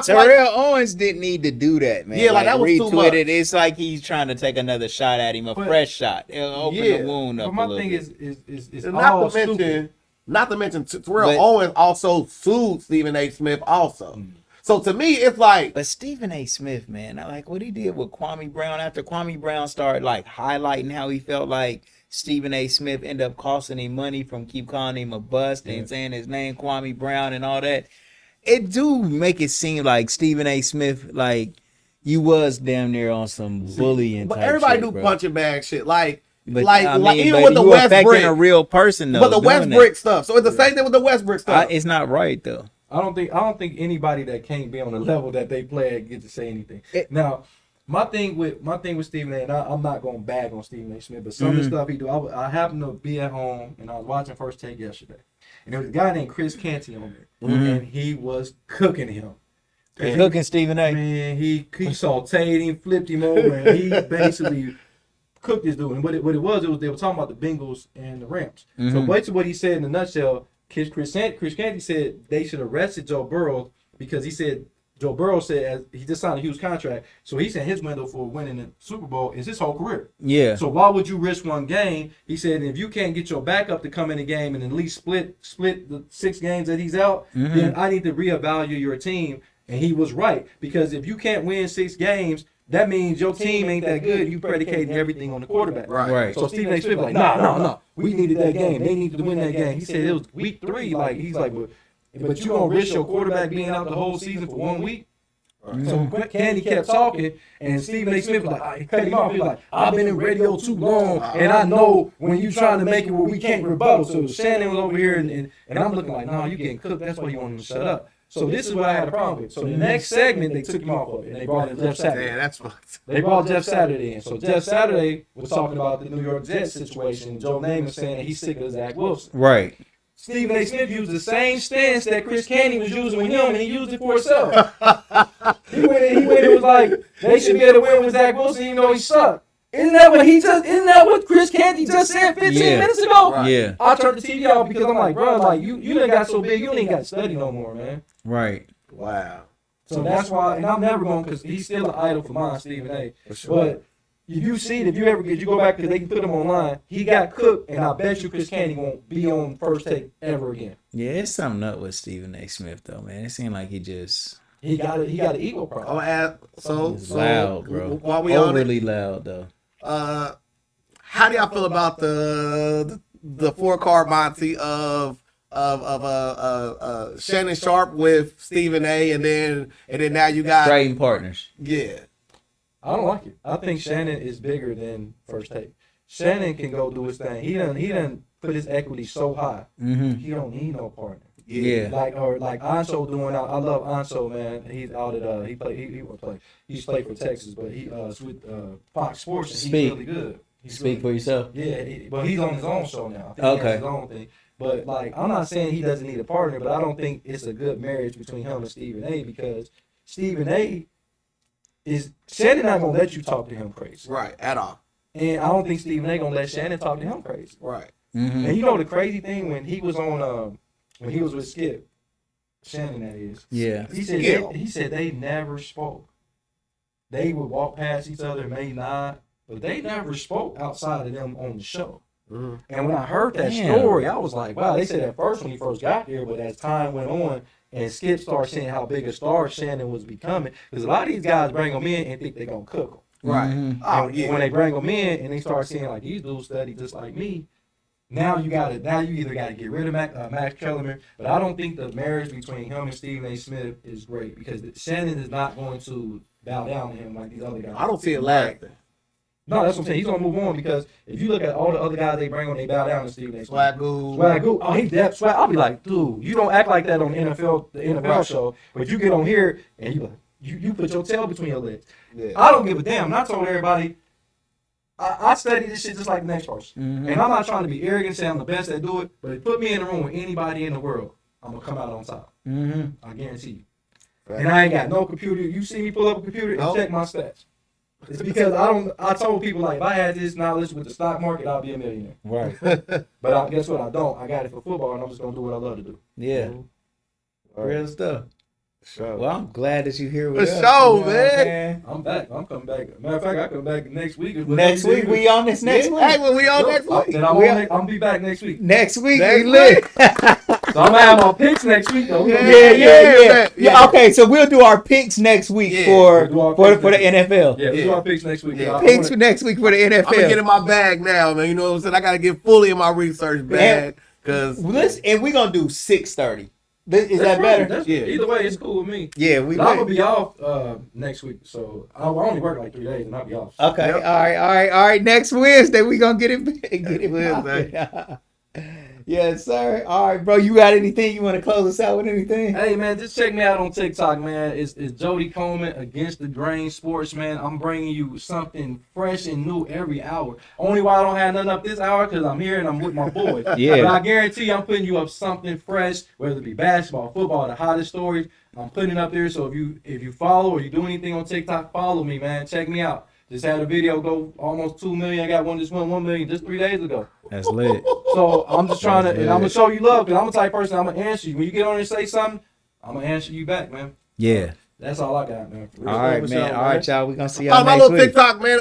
Terrell Owens didn't need to do that, man. Yeah, like that was too much. It's like he's trying to take another shot at him, fresh shot. It'll open the wound up. But my a little thing bit. is not to mention. Not to mention Terrell Owens also sued Stephen A. Smith also. So to me, it's like. But Stephen A. Smith, man, I like what he did with Kwame Brown after Kwame Brown started like highlighting how he felt like Stephen A. Smith ended up costing him money from keep calling him a bust and saying his name Kwame Brown and all that. It do make it seem like Stephen A. Smith, like you was damn near on some bullying. But type everybody shit, do bro. punching bag shit. Like But, even with the Westbrook, a real person though. but the Westbrook stuff. So it's the same thing with the Westbrook stuff. It's not right though. I don't think anybody that can't be on the level that they play at get to say anything. Now, my thing with Stephen A. and I'm not going to bag on Stephen A. Smith, but some of the stuff he do, I happened to be at home and I was watching First Take yesterday, and there was a guy named Chris Canty on there, and he was cooking him. Cooking Stephen A. Man, he sauteed him, flipped him over, and he basically cooked this dude. And what it was they were talking about the Bengals and the Rams. So basically, what he said in a nutshell. Chris Canty said they should have arrested Joe Burrow because he said Joe Burrow said as he just signed a huge contract, so he said his window for winning the Super Bowl is his whole career. Yeah. So why would you risk one game? He said if you can't get your backup to come in the game and at least split the 6 games that he's out, then I need to reevaluate your team. And he was right because if you can't win 6 games, that means your team ain't that good. You predicating everything on the quarterback. Right. So Stephen A. Smith was like, no. We needed that game. They needed to win that game. He said it was week 3. Like he's like, but you gonna risk your quarterback being out the whole season for 1 week? So Candy kept talking, and Stephen A. Smith was like, he cut him off. He was like, I've been in radio too long, and I know when you trying to make it where we can't rebuttal. So Shannon was over here, and I'm looking like, no, you getting cooked. That's why you want him to shut up. So this is what I had a problem with. So the next segment, they took him off of it, and they brought in Jeff Saturday. Yeah, that's fucked. They brought Jeff Saturday in. So Jeff Saturday was talking about the New York Jets situation. Joe Namath saying that he's sick of Zach Wilson. Right. Stephen A. Smith used the same stance that Chris Canty was using with him, and he used it for himself. he went and was like, they should be able to win with Zach Wilson even though he sucked. Isn't that what Chris Canty just said 15 minutes ago? Right. Yeah. I turned the TV off because I'm like, bro, like you done got so big, you ain't got to study no more, man. Right. Wow. So that's why, and I'm never going because he's still an idol for mine, Stephen A. For sure. But if you go back because they can put him online, he got cooked, and I bet you Chris Canty won't be on First Take ever again. Yeah, it's something up with Stephen A. Smith though, man. It seemed like he got an ego problem. So loud, bro. While we overly loud though. How do y'all feel about the 4-card Monty of Shannon Sharp with Stephen A. and then now you got trading partners? Yeah. I don't like it. I think Shannon is bigger than First Take. Shannon can go do his thing. He done put his equity so high. He don't need no partner. Yeah. Like Anso doing. I love Anso, man. He's out at he's played for Texas, but he's with Fox Sports. And he's really good. Speak for yourself. Yeah, but he's on his own show now. I think Okay. he has his own thing. But like, I'm not saying he doesn't need a partner, but I don't think it's a good marriage between him and Stephen A. because Stephen A. is Shannon not gonna let you talk to him crazy, right, at all. And I don't think Stephen A. gonna let Shannon talk to him crazy, right. And you know the crazy thing when he was on when he was with Skip, Shannon that is, yeah, he said they never spoke. They would walk past each other, may nod, but they never spoke outside of them on the show. And when I heard that story, I was like, wow, they said at first when he first got there, but as time went on and Skip started seeing how big a star Shannon was becoming, because a lot of these guys bring them in and think they're going to cook them. Right. Oh, yeah. When they bring them in and they start seeing like these dudes study just like me, now you either got to get rid of Max Kellerman, but I don't think the marriage between him and Stephen A. Smith is great because Shannon is not going to bow down to him like these other guys. I don't see it lasting. No, that's what I'm saying. He's gonna move on because if you look at all the other guys they bring on, they bow down to Stephen A. Swagoo. Oh, he's that swag. I'll be like, dude, you don't act like that on the NFL show, but you get on here and you put your tail between your legs. Yeah. I don't give a damn. And I told everybody, I study this shit just like the next person, and I'm not trying to be arrogant, say I'm the best at do it, but put me in the room with anybody in the world, I'm gonna come out on top. I guarantee you. Right. And I ain't got no computer. You see me pull up a computer and check my stats. It's because I told people, like, if I had this knowledge with the stock market, I'd be a millionaire. Right. But guess what? I don't. I got it for football, and I'm just going to do what I love to do. Yeah. Real stuff. Sure. Well, I'm glad that you're here For with us. sure, You know what man. I'm back. I'm coming back. Matter of fact, I come back next week. Next week, we on this next week. Hey, when we on next week. Then I'm gonna be back next week. Next week, Next we lit. So I'm gonna have my picks next week though. Yeah. Okay, so we'll do our picks next week for the NFL. Yeah, we'll do our picks next week. Yeah. Picks for next week for the NFL. I'm gonna get in my bag now, man. You know what I'm saying? I gotta get fully in my research bag because and we're gonna do 6:30. Is that better? Either way, it's cool with me. Yeah, I'm gonna be off next week, so I only work like 3 days and I'll be off. Okay, Yep. all right. Next Wednesday we gonna get it Wednesday. Yes, sir. All right, bro. You got anything you want to close us out with? Anything? Hey man, just check me out on TikTok, man. It's Jody Coleman Against the Grain Sports, man. I'm bringing you something fresh and new every hour. Only why I don't have nothing up this hour because I'm here and I'm with my boys. Yeah. But I guarantee you, I'm putting you up something fresh, whether it be basketball, football, the hottest stories. I'm putting it up there. So if you follow or you do anything on TikTok, follow me, man. Check me out. Just had a video go almost 2 million. I got one just went 1 million just 3 days ago. That's lit. So I'm just trying to, and I'm gonna show you love because I'm the type of person I'm gonna answer you. When you get on there and say something, I'm gonna answer you back, man. Yeah. That's all I got, man. All right, man. All right, y'all. We're gonna see y'all my next little week. TikTok, man,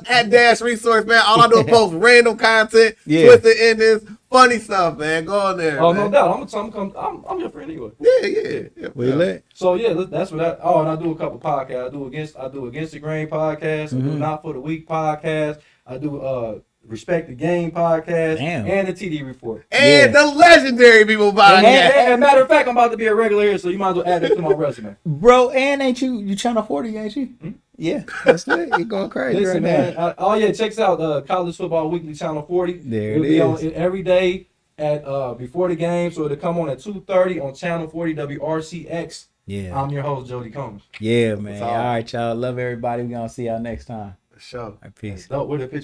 at Dash Resource, man. All I do is post random content, Yeah. twisted endings, funny stuff, man. Go on there. Oh, man. no doubt. I'm your friend anyway. Yeah. We lit. So yeah, that's what I. Oh, and I do a couple podcasts. I do Against the Grain podcast. I do Not for the Week podcast. I do Respect the Game podcast. Damn. And the TD Report. And the legendary people podcast. And matter of fact, I'm about to be a regular here, so you might as well add that to my resume. Bro, and ain't you channel 40, ain't you? Yeah, that's lit. You're going crazy. Listen, right man. Check us out. College Football Weekly Channel 40. There It'll it be is. on every day at before the game, so it'll come on at 2:30 on Channel 40 WRCX. Yeah. I'm your host, Jody Combs. Yeah, man. all. All right, y'all. Love everybody. We're gonna see y'all next time. For sure. All right, peace. With a picture.